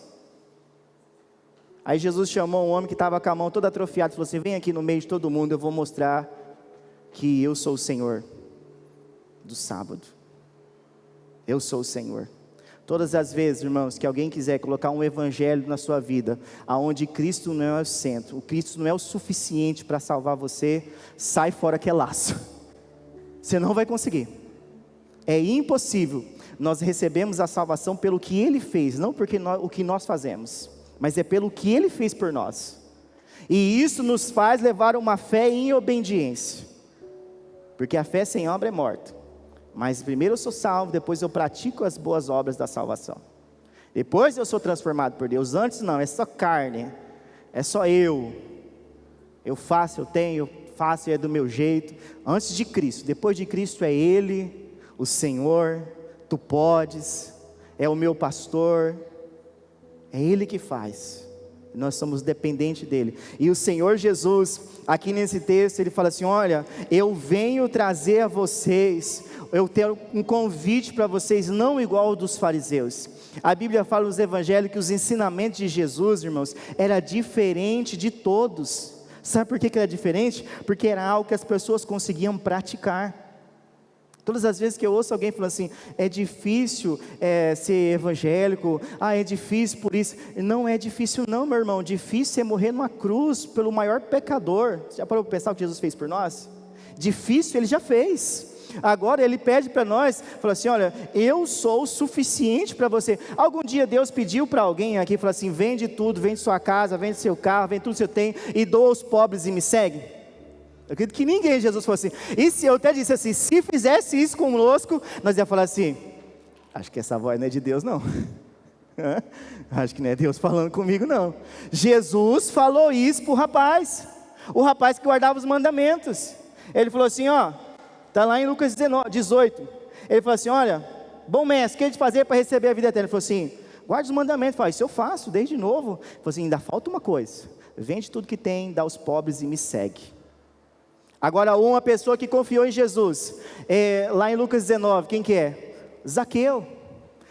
Aí Jesus chamou um homem que estava com a mão toda atrofiada e falou assim, vem aqui no meio de todo mundo, eu vou mostrar que eu sou o Senhor do sábado. Eu sou o Senhor. Todas as vezes, irmãos, que alguém quiser colocar um evangelho na sua vida, aonde Cristo não é o centro, o Cristo não é o suficiente para salvar você, sai fora que é laço. Você não vai conseguir. É impossível. Nós recebemos a salvação pelo que Ele fez, não porque o que nós fazemos, mas é pelo que Ele fez por nós. E isso nos faz levar uma fé em obediência, porque a fé sem obra é morta. Mas primeiro eu sou salvo, depois eu pratico as boas obras da salvação. Depois eu sou transformado por Deus. Antes não, é só carne, é só eu faço, eu tenho, faço e é do meu jeito. Antes de Cristo, depois de Cristo é Ele, o Senhor. Tu podes, é o meu pastor, é Ele que faz, nós somos dependentes dEle. E o Senhor Jesus, aqui nesse texto, Ele fala assim, olha, eu venho trazer a vocês, eu tenho um convite para vocês, não igual ao dos fariseus. A Bíblia fala nos evangelhos que os ensinamentos de Jesus, irmãos, era diferente de todos. Sabe por que era diferente? Porque era algo que as pessoas conseguiam praticar. Todas as vezes que eu ouço alguém falando assim, é difícil ser evangélico, é difícil por isso. Não é difícil não, meu irmão, difícil é morrer numa cruz pelo maior pecador. Já parou para pensar o que Jesus fez por nós? Difícil Ele já fez. Agora Ele pede para nós, fala assim, olha, eu sou o suficiente para você. Algum dia Deus pediu para alguém aqui, falou assim, vende tudo, vende sua casa, vende seu carro, vende tudo que você tem, e doa aos pobres e me segue? Eu acredito que ninguém, Jesus falou assim, e se eu até disse assim, se fizesse isso conosco, nós ia falar assim, acho que essa voz não é de Deus não, acho que não é Deus falando comigo não. Jesus falou isso para o rapaz que guardava os mandamentos. Ele falou assim, está lá em Lucas 18, ele falou assim, olha, bom mestre, o que a gente fazer para receber a vida eterna? Ele falou assim, guarde os mandamentos. Ele falou, isso eu faço desde novo. Ele falou assim, ainda falta uma coisa, vende tudo que tem, dá aos pobres e me segue. Agora, uma pessoa que confiou em Jesus, lá em Lucas 19, quem que é? Zaqueu.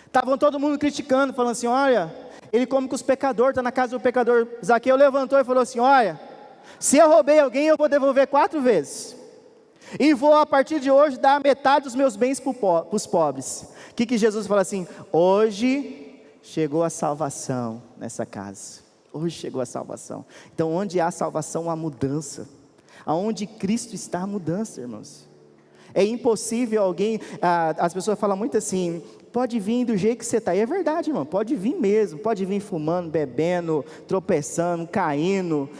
Estavam todo mundo criticando, falando assim, olha, ele come com os pecadores, está na casa do pecador. Zaqueu levantou e falou assim, olha, se eu roubei alguém, eu vou devolver 4 vezes, e vou a partir de hoje dar metade dos meus bens para os pobres. O que Jesus fala assim, hoje chegou a salvação nessa casa, hoje chegou a salvação. Então onde há salvação há mudança, aonde Cristo está a mudança, irmãos. É impossível alguém, as pessoas falam muito assim, pode vir do jeito que você está, e é verdade, irmão, pode vir mesmo, pode vir fumando, bebendo, tropeçando, caindo,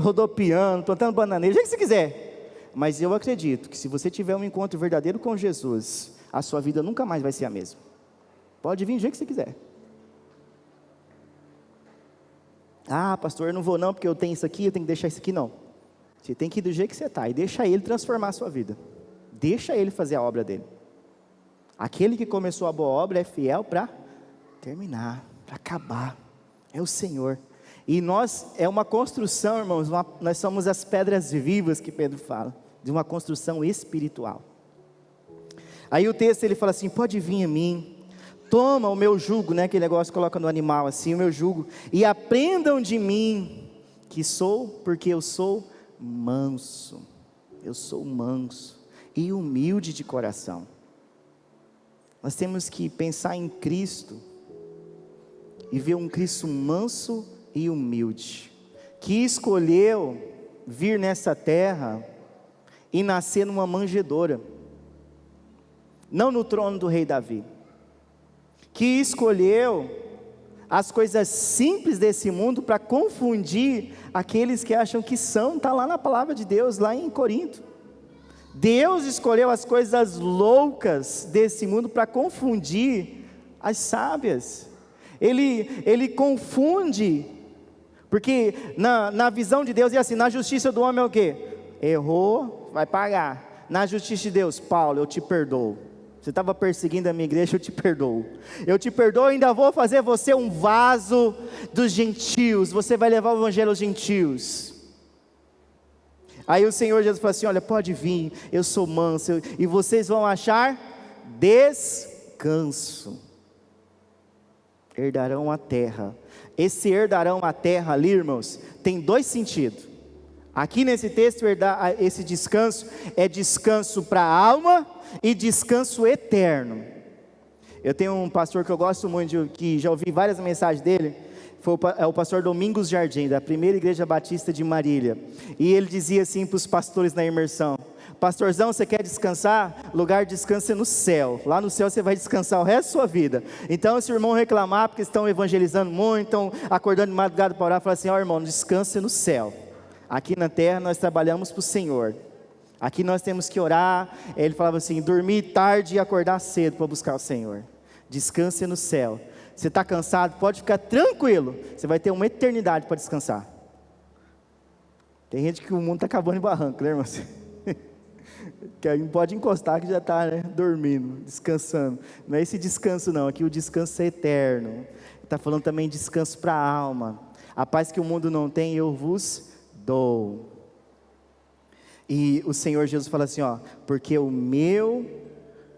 rodopiando, plantando bananeira, do jeito que você quiser. Mas eu acredito que se você tiver um encontro verdadeiro com Jesus, a sua vida nunca mais vai ser a mesma. Pode vir do jeito que você quiser. Ah, pastor, eu não vou não, porque eu tenho isso aqui, eu tenho que deixar isso aqui, não. Você tem que ir do jeito que você está, e deixa Ele transformar a sua vida. Deixa Ele fazer a obra dEle. Aquele que começou a boa obra é fiel para terminar, para acabar. É o Senhor. E nós, é uma construção, irmãos, nós somos as pedras vivas que Pedro fala, de uma construção espiritual. Aí o texto ele fala assim, pode vir a mim, toma o meu jugo, né, aquele negócio que coloca no animal assim, o meu jugo, e aprendam de mim, porque eu sou manso e humilde de coração. Nós temos que pensar em Cristo, e ver um Cristo manso e humilde, que escolheu vir nessa terra, e nascer numa manjedoura, não no trono do rei Davi, que escolheu as coisas simples desse mundo para confundir aqueles que acham que são, está lá na palavra de Deus, lá em Corinto. Deus escolheu as coisas loucas desse mundo para confundir as sábias. Ele confunde, porque na visão de Deus é assim, na justiça do homem é o quê? Errou, vai pagar. Na justiça de Deus, Paulo, eu te perdoo. Você estava perseguindo a minha igreja, eu te perdoo. Eu te perdoo, ainda vou fazer você um vaso dos gentios. Você vai levar o evangelho aos gentios. Aí o Senhor Jesus falou assim, olha, pode vir, eu sou manso, e vocês vão achar descanso. Herdarão a terra. Esse herdarão a terra ali, irmãos, tem 2 sentidos. Aqui nesse texto, esse descanso é descanso para a alma e descanso eterno. Eu tenho um pastor que eu gosto muito, que já ouvi várias mensagens dele, é o pastor Domingos Jardim, da primeira igreja batista de Marília, e ele dizia assim para os pastores na imersão, pastorzão, você quer descansar? Lugar de descanso é no céu, lá no céu você vai descansar o resto da sua vida. Então se o irmão reclamar, porque estão evangelizando muito, estão acordando de madrugada para orar, fala assim, ó irmão, descanse no céu, aqui na terra nós trabalhamos para o Senhor, aqui nós temos que orar. Ele falava assim, dormir tarde e acordar cedo para buscar o Senhor, descanse no céu. Você está cansado, pode ficar tranquilo, você vai ter uma eternidade para descansar. Tem gente que o mundo está acabando em barranco, né, irmão? Que aí não pode encostar, que já está, né, dormindo, descansando. Não é esse descanso não, aqui o descanso é eterno. Está falando também de descanso para a alma. A paz que o mundo não tem, eu vos dou. E o Senhor Jesus fala assim, ó, porque o meu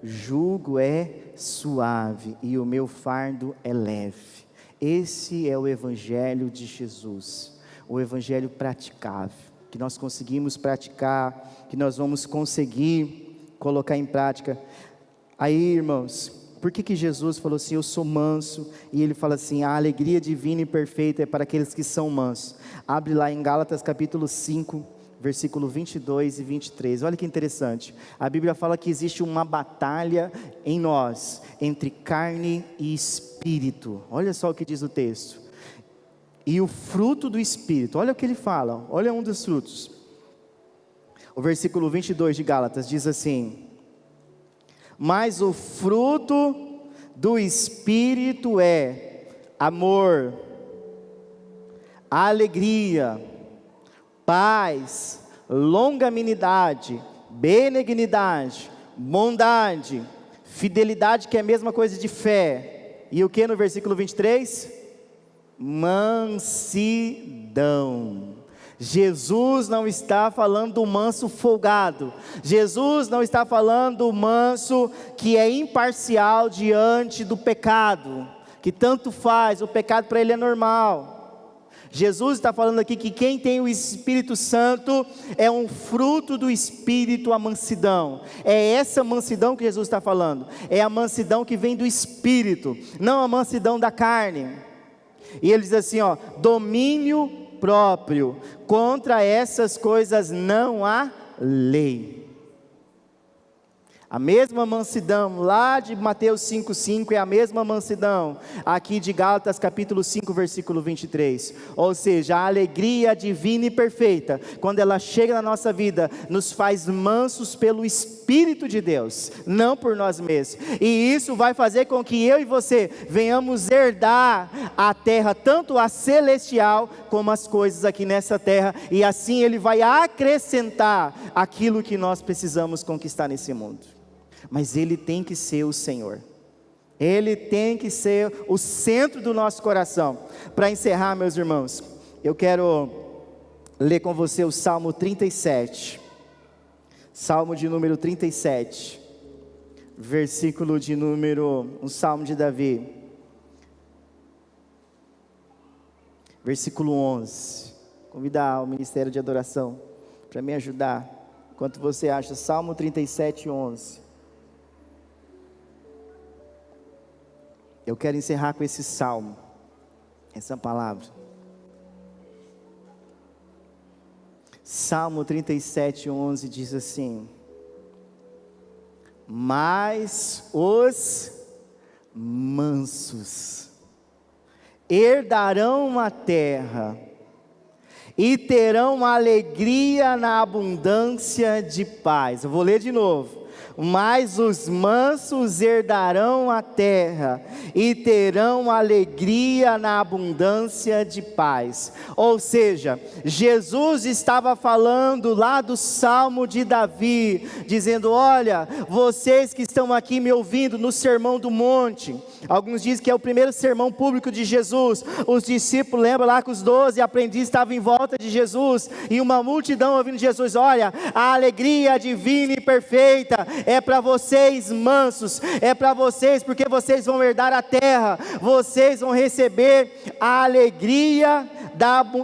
jugo é suave e o meu fardo é leve. Esse é o evangelho de Jesus, o evangelho praticável, que nós conseguimos praticar, que nós vamos conseguir colocar em prática. Aí, irmãos, por que Jesus falou assim, eu sou manso, e ele fala assim, a alegria divina e perfeita é para aqueles que são mansos. Abre lá em Gálatas capítulo 5, versículo 22 e 23, olha que interessante, a Bíblia fala que existe uma batalha em nós, entre carne e espírito, olha só o que diz o texto, e o fruto do espírito, olha o que ele fala, olha um dos frutos, o versículo 22 de Gálatas diz assim, mas o fruto do espírito é amor, alegria, paz, longanimidade, benignidade, bondade, fidelidade, que é a mesma coisa de fé, e o que no versículo 23? Mansidão. Jesus não está falando do manso folgado, Jesus não está falando do manso que é imparcial diante do pecado, que tanto faz, o pecado para ele é normal. Jesus está falando aqui que quem tem o Espírito Santo é um fruto do Espírito, a mansidão. É essa mansidão que Jesus está falando, é a mansidão que vem do Espírito, não a mansidão da carne. E ele diz assim, ó, domínio próprio, contra essas coisas não há lei. A mesma mansidão lá de Mateus 5,5 é a mesma mansidão aqui de Gálatas capítulo 5 versículo 23, ou seja, a alegria divina e perfeita, quando ela chega na nossa vida, nos faz mansos pelo Espírito de Deus, não por nós mesmos, e isso vai fazer com que eu e você venhamos herdar a terra, tanto a celestial, como as coisas aqui nessa terra, e assim Ele vai acrescentar aquilo que nós precisamos conquistar nesse mundo. Mas Ele tem que ser o Senhor, Ele tem que ser o centro do nosso coração. Para encerrar, meus irmãos, eu quero ler com você o Salmo 37, Salmo de número 37, versículo de número, um Salmo de Davi, versículo 11, convidar o Ministério de Adoração para me ajudar, enquanto você acha, Salmo 37, 11, eu quero encerrar com esse salmo, essa palavra. Salmo 37, 11 diz assim: mas os mansos herdarão a terra e terão alegria na abundância de paz. Eu vou ler de novo. Mas os mansos herdarão a terra e terão alegria na abundância de paz. Ou seja, Jesus estava falando lá do Salmo de Davi, dizendo: olha, vocês que estão aqui me ouvindo no Sermão do Monte, alguns dizem que é o primeiro sermão público de Jesus, os discípulos, lembra lá que os 12 aprendizes estavam em volta de Jesus, e uma multidão ouvindo Jesus: olha, a alegria divina e perfeita é para vocês mansos, é para vocês, porque vocês vão herdar a terra, vocês vão receber a alegria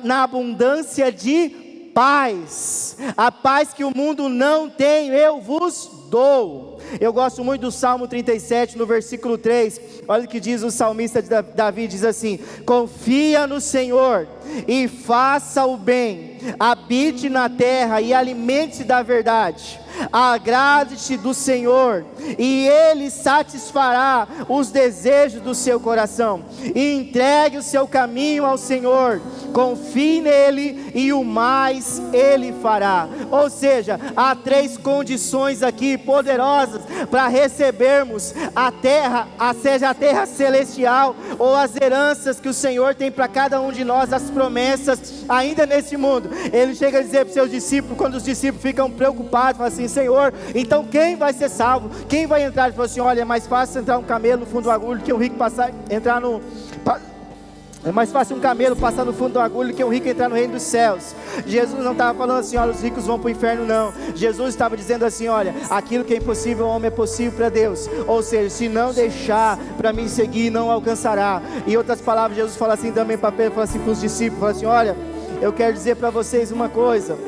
na abundância de paz, a paz que o mundo não tem, eu vos dou. Eu gosto muito do Salmo 37, no versículo 3, olha o que diz o salmista Davi, diz assim: confia no Senhor e faça o bem, habite na terra e alimente-se da verdade, agrade-te do Senhor e Ele satisfará os desejos do seu coração, e entregue o seu caminho ao Senhor, confie nele e o mais Ele fará. Ou seja, há 3 condições aqui poderosas para recebermos a terra, seja a terra celestial ou as heranças que o Senhor tem para cada um de nós, as promessas ainda nesse mundo. Ele chega a dizer para os seus discípulos, quando os discípulos ficam preocupados, falam assim: Senhor, então quem vai ser salvo? Quem vai entrar? Ele falou assim: olha, é mais fácil entrar um camelo no fundo do agulho que um rico entrar no... É mais fácil um camelo passar no fundo do agulho que um rico entrar no reino dos céus. Jesus não estava falando assim: olha, os ricos vão para o inferno, não. Jesus estava dizendo assim: olha, aquilo que é impossível ao homem é possível para Deus. Ou seja, se não deixar para me seguir, não alcançará. Em outras palavras, Jesus fala assim também para Pedro, fala assim para os discípulos, fala assim: olha, eu quero dizer para vocês uma coisa,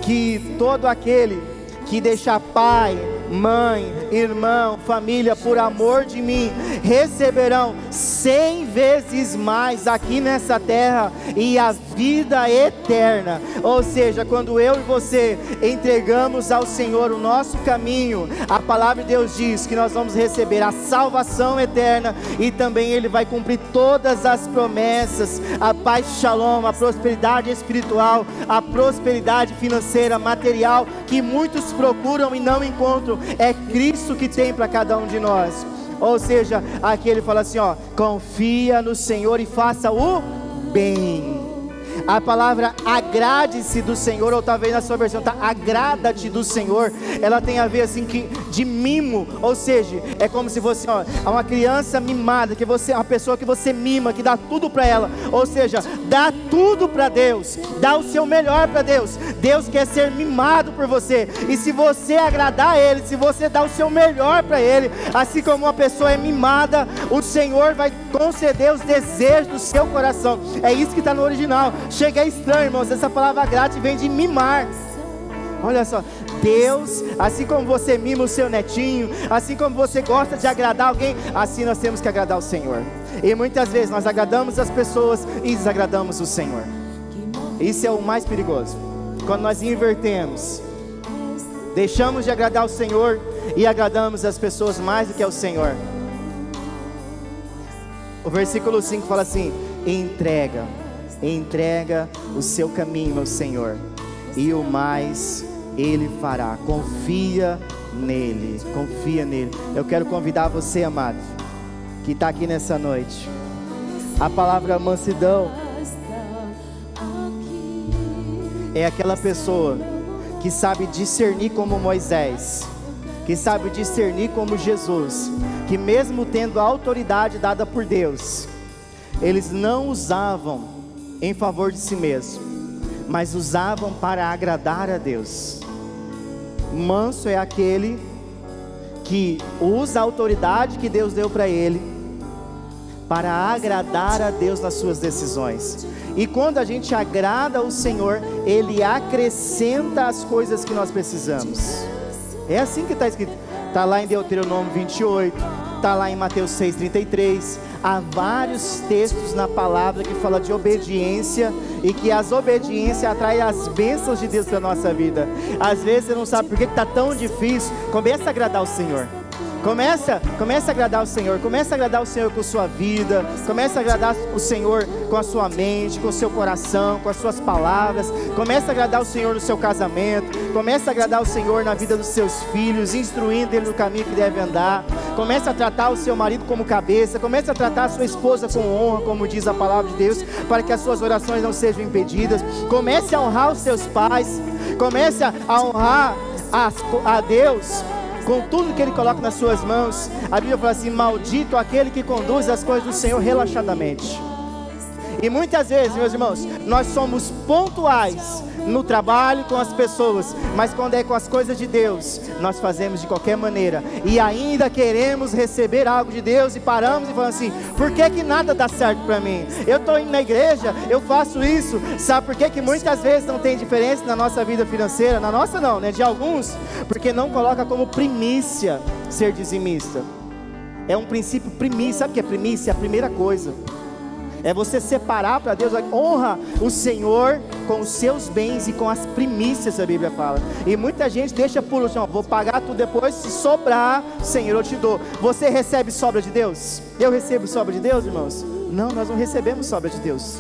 que todo aquele que deixar pai, mãe, irmão, família, por amor de mim, receberão 100 vezes mais aqui nessa terra e a vida eterna. Ou seja, quando eu e você entregamos ao Senhor o nosso caminho, a palavra de Deus diz que nós vamos receber a salvação eterna, e também Ele vai cumprir todas as promessas, a paz, shalom, a prosperidade espiritual, a prosperidade financeira, material, que muitos procuram e não encontram. É Cristo que tem para cada um de nós. Ou seja, aqui ele fala assim: ó, confia no Senhor e faça o bem. A palavra agrade-se do Senhor, ou talvez na sua versão tá agrada-te do Senhor, ela tem a ver assim que de mimo, ou seja, é como se você, uma criança mimada, que você é uma pessoa que você mima, que dá tudo para ela, ou seja, dá tudo para Deus, dá o seu melhor para Deus. Deus quer ser mimado por você, e se você agradar a Ele, se você dá o seu melhor para Ele, assim como uma pessoa é mimada, o Senhor vai conceder os desejos do seu coração. É isso que está no original. Chega é estranho, irmãos, essa palavra grata vem de mimar. Olha só, Deus, assim como você mima o seu netinho, assim como você gosta de agradar alguém, assim nós temos que agradar o Senhor. E muitas vezes nós agradamos as pessoas e desagradamos o Senhor. Isso é o mais perigoso, quando nós invertemos, deixamos de agradar o Senhor e agradamos as pessoas mais do que ao Senhor. O versículo 5 fala assim: entrega o seu caminho ao Senhor, e o mais Ele fará. Confia nele. Eu quero convidar você, amado, que está aqui nessa noite. A palavra mansidão é aquela pessoa que sabe discernir como Moisés, que sabe discernir como Jesus, que mesmo tendo a autoridade dada por Deus, eles não usavam em favor de si mesmo, mas usavam para agradar a Deus. Manso é aquele que usa a autoridade que Deus deu para ele para agradar a Deus nas suas decisões. E quando a gente agrada o Senhor, Ele acrescenta as coisas que nós precisamos. É assim que está escrito. Está lá em Deuteronômio 28, está lá em Mateus 6,33. Há vários textos na palavra que fala de obediência, e que as obediências atraem as bênçãos de Deus para a nossa vida. Às vezes você não sabe por que está tão difícil. Começa a agradar o Senhor. Começa a agradar o Senhor. Começa a agradar o Senhor com a sua vida. Começa a agradar o Senhor com a sua mente, com o seu coração, com as suas palavras. Começa a agradar o Senhor no seu casamento. Começa a agradar o Senhor na vida dos seus filhos, instruindo ele no caminho que deve andar. Começa a tratar o seu marido como cabeça. Começa a tratar a sua esposa com honra, como diz a palavra de Deus, para que as suas orações não sejam impedidas. Comece a honrar os seus pais. Comece a honrar a Deus com tudo que Ele coloca nas suas mãos. A Bíblia fala assim: maldito aquele que conduz as coisas do Senhor relaxadamente. E muitas vezes, meus irmãos, nós somos pontuais no trabalho, com as pessoas, mas quando é com as coisas de Deus, nós fazemos de qualquer maneira, e ainda queremos receber algo de Deus, e paramos e falamos assim: por que nada dá certo para mim? Eu estou indo na igreja, eu faço isso. Sabe por que muitas vezes não tem diferença na nossa vida financeira? Na nossa não, né? De alguns, porque não coloca como primícia ser dizimista. É um princípio primícia. Sabe o que é primícia? É a primeira coisa. É você separar para Deus. Honra o Senhor com os seus bens e com as primícias, a Bíblia fala. E muita gente deixa por último: vou pagar tudo depois, se sobrar, Senhor, eu te dou. Você recebe sobra de Deus? Eu recebo sobra de Deus, irmãos? Não, nós não recebemos sobra de Deus.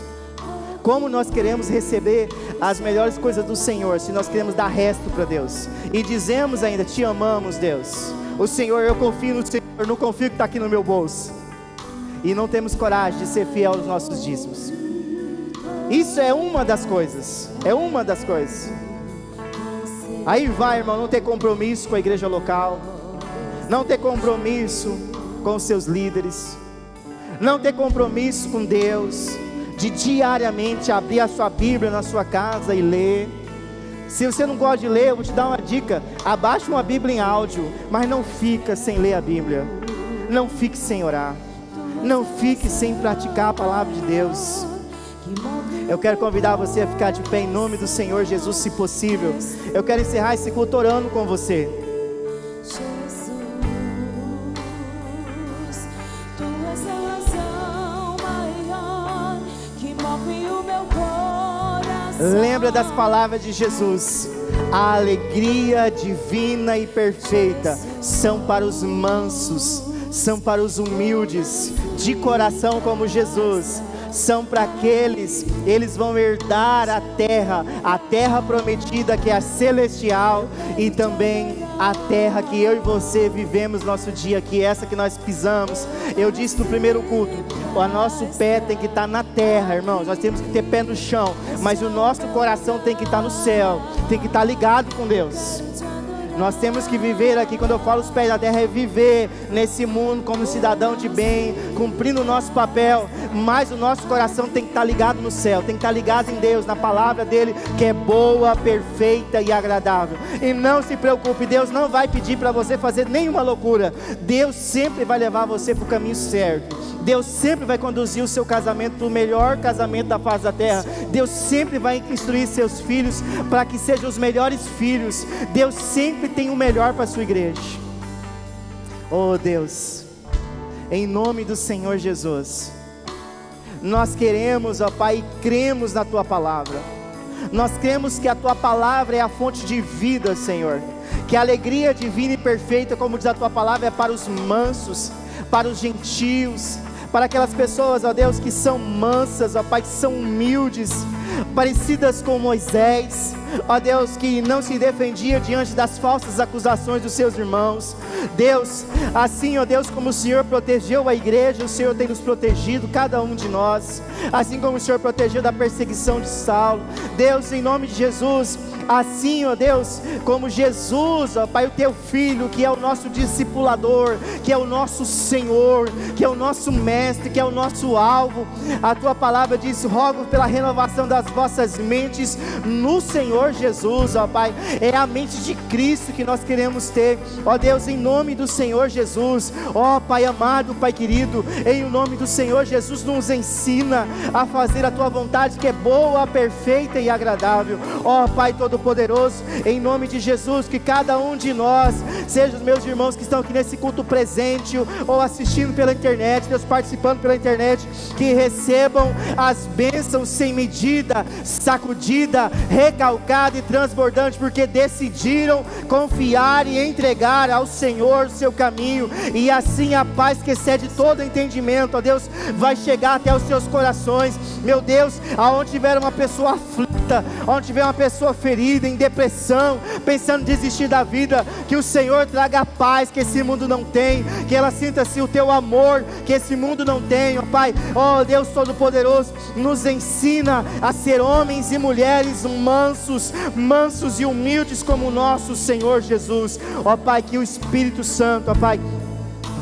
Como nós queremos receber as melhores coisas do Senhor, se nós queremos dar resto para Deus? E dizemos ainda: te amamos, Deus. O Senhor, eu confio no Senhor, não confio que está aqui no meu bolso. E não temos coragem de ser fiel aos nossos dízimos. Isso é uma das coisas. Aí vai, irmão, não ter compromisso com a igreja local, não ter compromisso com os seus líderes, não ter compromisso com Deus, de diariamente abrir a sua Bíblia na sua casa e ler. Se você não gosta de ler, eu vou te dar uma dica: abaixa uma Bíblia em áudio, mas não fica sem ler a Bíblia, não fique sem orar, não fique sem praticar a palavra de Deus. Eu quero convidar você a ficar de pé em nome do Senhor Jesus, se possível. Eu quero encerrar esse culto orando com você. Jesus, Tu és a razão maior que move o meu coração. Lembra das palavras de Jesus: a alegria divina e perfeita são para os mansos, são para os humildes de coração como Jesus. São para aqueles, eles vão herdar a terra prometida, que é a celestial, e também a terra que eu e você vivemos nosso dia aqui, essa que nós pisamos. Eu disse no primeiro culto, o nosso pé tem que estar na terra, irmãos, nós temos que ter pé no chão, mas o nosso coração tem que estar no céu, tem que estar ligado com Deus. Nós temos que viver aqui, quando eu falo os pés na terra, é viver nesse mundo como cidadão de bem, cumprindo o nosso papel, mas o nosso coração tem que estar ligado no céu, tem que estar ligado em Deus, na palavra dele, que é boa, perfeita e agradável. E não se preocupe, Deus não vai pedir para você fazer nenhuma loucura. Deus sempre vai levar você para o caminho certo. Deus sempre vai conduzir o seu casamento para o melhor casamento da face da terra. Deus sempre vai instruir seus filhos para que sejam os melhores filhos. Deus sempre tem o melhor para a sua igreja. Oh Deus, em nome do Senhor Jesus, nós queremos, ó Pai, cremos na Tua palavra. Nós cremos que a Tua palavra é a fonte de vida, Senhor. Que a alegria divina e perfeita, como diz a Tua palavra, é para os mansos, para os gentios, para aquelas pessoas, ó Deus, que são mansas, ó Pai, que são humildes, parecidas com Moisés, ó Deus, que não se defendia diante das falsas acusações dos seus irmãos. Deus, assim, ó Deus, como o Senhor protegeu a igreja, o Senhor tem nos protegido, cada um de nós, assim como o Senhor protegeu da perseguição de Saulo. Deus, em nome de Jesus, assim, ó Deus, como Jesus, ó Pai, o Teu Filho, que é o nosso discipulador, que é o nosso Senhor, que é o nosso Mestre, que é o nosso alvo, a Tua palavra diz: rogo pela renovação das vossas mentes no Senhor Jesus, ó Pai. É a mente de Cristo que nós queremos ter, ó Deus, em nome do Senhor Jesus. Ó Pai amado, Pai querido, em nome do Senhor Jesus, nos ensina a fazer a Tua vontade, que é boa, perfeita e agradável. Ó Pai Todo-Poderoso, em nome de Jesus, que cada um de nós, seja os meus irmãos que estão aqui nesse culto presente, ou assistindo pela internet, Deus, participando pela internet, que recebam as bênçãos sem medida, sacudida, recalcada e transbordante, porque decidiram confiar e entregar ao Senhor o seu caminho, e assim a paz que excede todo entendimento, ó Deus, vai chegar até os seus corações. Meu Deus, aonde tiver uma pessoa aflita, onde tiver uma pessoa ferida, em depressão, pensando em desistir da vida, que o Senhor traga a paz que esse mundo não tem, que ela sinta-se o Teu amor que esse mundo não tem, ó Pai. Ó Deus Todo-Poderoso, nos ensina a ser homens e mulheres mansos e humildes como o nosso Senhor Jesus. Ó Pai, que o Espírito Santo, ó Pai,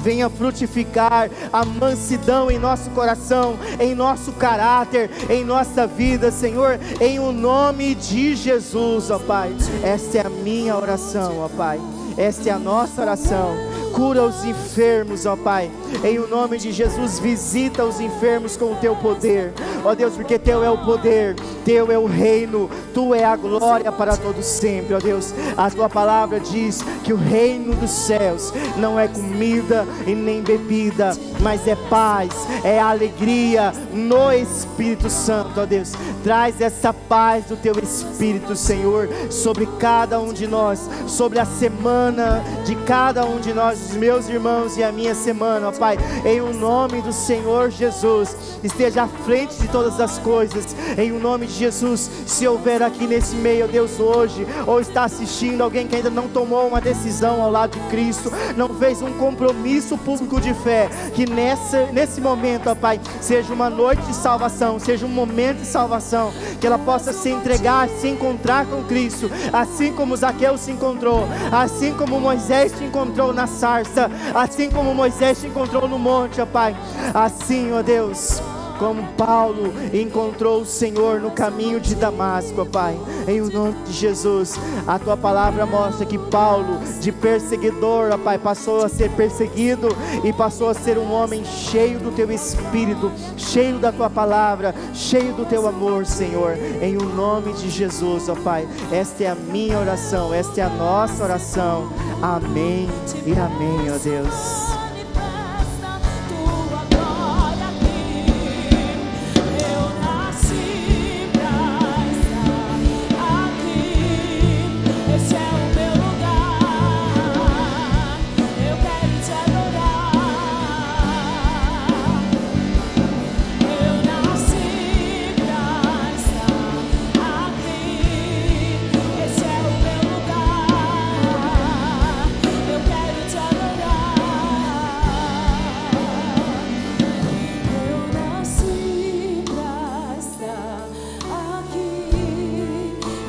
venha frutificar a mansidão em nosso coração, em nosso caráter, em nossa vida, Senhor, em o nome de Jesus, ó Pai. Esta é a minha oração, ó Pai, esta é a nossa oração. Cura os enfermos, ó Pai, em o nome de Jesus. Visita os enfermos com o Teu poder, ó Deus, porque Teu é o poder, Teu é o reino, Tu é a glória para todos sempre, ó Deus. A Tua palavra diz que o reino dos céus não é comida e nem bebida, mas é paz, é alegria no Espírito Santo, ó Deus. Traz essa paz do Teu Espírito, Senhor, sobre cada um de nós, sobre a semana de cada um de nós, os meus irmãos, e a minha semana, ó Pai, em o nome do Senhor Jesus. Esteja à frente de todas as coisas, em o nome de Jesus. Se houver aqui nesse meio, ó Deus, hoje, ou está assistindo alguém que ainda não tomou uma decisão ao lado de Cristo, não fez um compromisso público de fé, que nesse momento, ó Pai, seja uma noite de salvação, seja um momento de salvação, que ela possa se entregar, se encontrar com Cristo, assim como Zaqueu se encontrou, assim como Moisés te encontrou na sarça, assim como Moisés te encontrou no monte, ó Pai. Assim, ó Deus, como Paulo encontrou o Senhor no caminho de Damasco, ó Pai, em o nome de Jesus. A Tua palavra mostra que Paulo, de perseguidor, ó Pai, passou a ser perseguido e passou a ser um homem cheio do Teu Espírito, cheio da Tua palavra, cheio do Teu amor, Senhor, em o nome de Jesus, ó Pai. Esta é a minha oração, esta é a nossa oração. Amém e amém, ó Deus.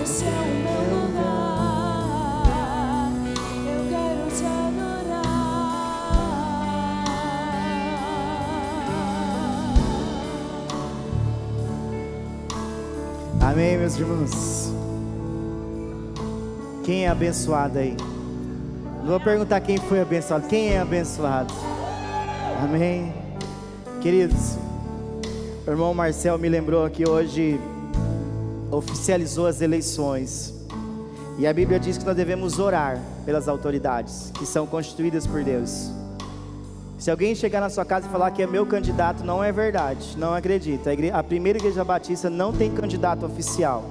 Esse é o meu lugar, eu quero te adorar. Amém, meus irmãos. Quem é abençoado aí? Não vou perguntar quem foi abençoado. Quem é abençoado? Amém. Queridos, o irmão Marcel me lembrou que hoje oficializou as eleições. E a Bíblia diz que nós devemos orar pelas autoridades que são constituídas por Deus. Se alguém chegar na sua casa e falar que é meu candidato, não é verdade, não acredita. A primeira igreja batista não tem candidato oficial.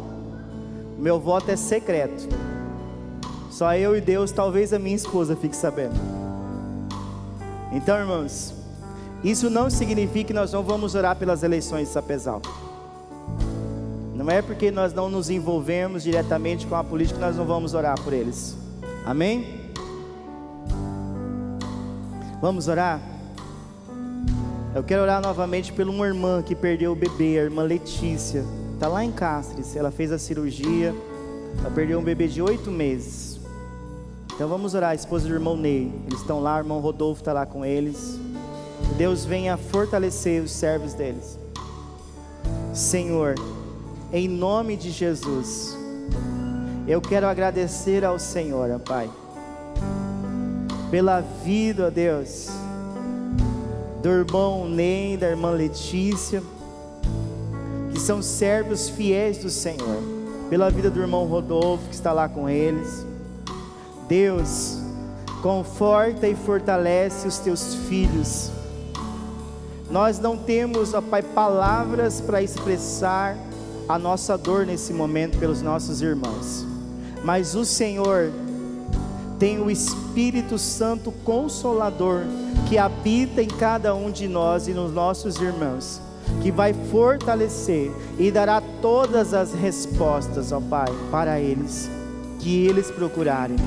Meu voto é secreto. Só eu e Deus, talvez a minha esposa fique sabendo. Então, irmãos, isso não significa que nós não vamos orar pelas eleições de Sapezal. Não é porque nós não nos envolvemos diretamente com a política que nós não vamos orar por eles. Amém? Vamos orar? Eu quero orar novamente por uma irmã que perdeu o bebê, a irmã Letícia. Está lá em Cáceres, ela fez a cirurgia, ela perdeu um bebê de 8 meses. Então vamos orar, a esposa do irmão Ney, eles estão lá, o irmão Rodolfo está lá com eles. Deus venha fortalecer os servos deles. Senhor, em nome de Jesus, eu quero agradecer ao Senhor, ó Pai, pela vida, ó Deus, do irmão Ney, da irmã Letícia, que são servos fiéis do Senhor, pela vida do irmão Rodolfo, que está lá com eles. Deus, conforta e fortalece os teus filhos. Nós não temos, ó Pai, palavras para expressar a nossa dor nesse momento pelos nossos irmãos, mas o Senhor tem o Espírito Santo Consolador que habita em cada um de nós e nos nossos irmãos, que vai fortalecer e dará todas as respostas, ó Pai, para eles, que eles procurarem.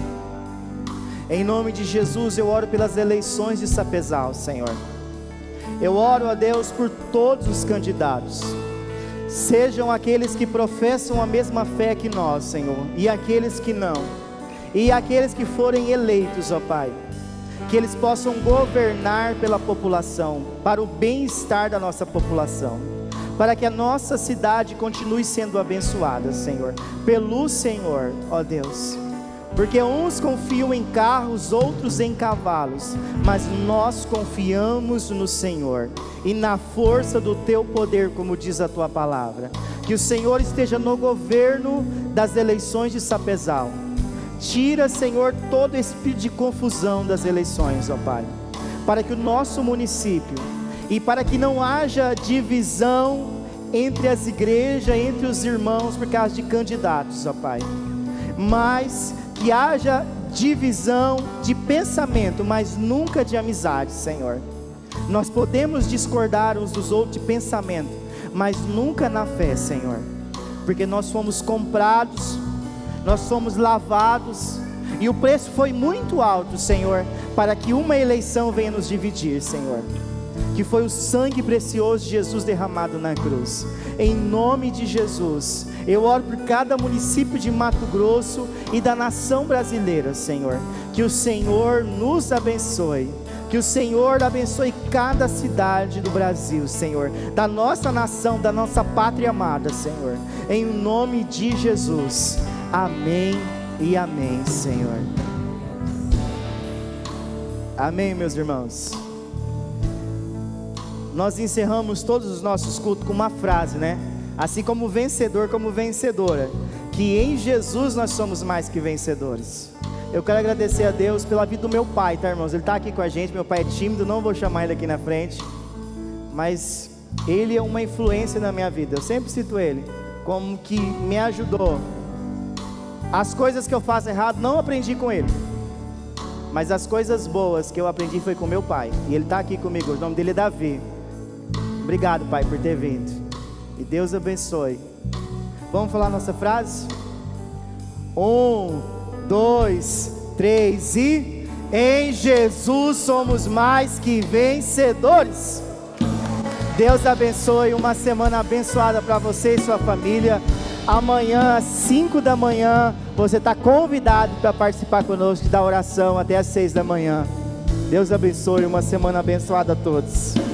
Em nome de Jesus eu oro pelas eleições de Sapezal, Senhor. Eu oro a Deus por todos os candidatos, sejam aqueles que professam a mesma fé que nós, Senhor, e aqueles que não, e aqueles que forem eleitos, ó Pai, que eles possam governar pela população, para o bem-estar da nossa população, para que a nossa cidade continue sendo abençoada, Senhor, pelo Senhor, ó Deus. Porque uns confiam em carros, outros em cavalos, mas nós confiamos no Senhor e na força do teu poder, como diz a tua palavra. Que o Senhor esteja no governo das eleições de Sapezal. Tira, Senhor, todo espírito de confusão das eleições, ó Pai, para que o nosso município, e para que não haja divisão entre as igrejas, entre os irmãos, por causa de candidatos, ó Pai, mas que haja divisão de pensamento, mas nunca de amizade, Senhor. Nós podemos discordar uns dos outros de pensamento, mas nunca na fé, Senhor, porque nós fomos comprados, nós fomos lavados, e o preço foi muito alto, Senhor, para que uma eleição venha nos dividir, Senhor, que foi o sangue precioso de Jesus derramado na cruz. Em nome de Jesus, eu oro por cada município de Mato Grosso e da nação brasileira, Senhor, que o Senhor nos abençoe, que o Senhor abençoe cada cidade do Brasil, Senhor, da nossa nação, da nossa pátria amada, Senhor, em nome de Jesus, amém e amém, Senhor. Amém, meus irmãos. Nós encerramos todos os nossos cultos com uma frase, né? Assim como vencedor, como vencedora, que em Jesus nós somos mais que vencedores. Eu quero agradecer a Deus pela vida do meu pai, tá, irmãos? Ele está aqui com a gente. Meu pai é tímido, não vou chamar ele aqui na frente, mas ele é uma influência na minha vida. Eu sempre cito ele como que me ajudou. As coisas que eu faço errado, não aprendi com ele, mas as coisas boas que eu aprendi foi com meu pai, e ele está aqui comigo. O nome dele é Davi. Obrigado, pai, por ter vindo, e Deus abençoe. Vamos falar nossa frase? 1, 2, 3 e... em Jesus somos mais que vencedores. Deus abençoe, uma semana abençoada para você e sua família. Amanhã, às 5 da manhã, você está convidado para participar conosco da oração até às 6 da manhã. Deus abençoe, uma semana abençoada a todos.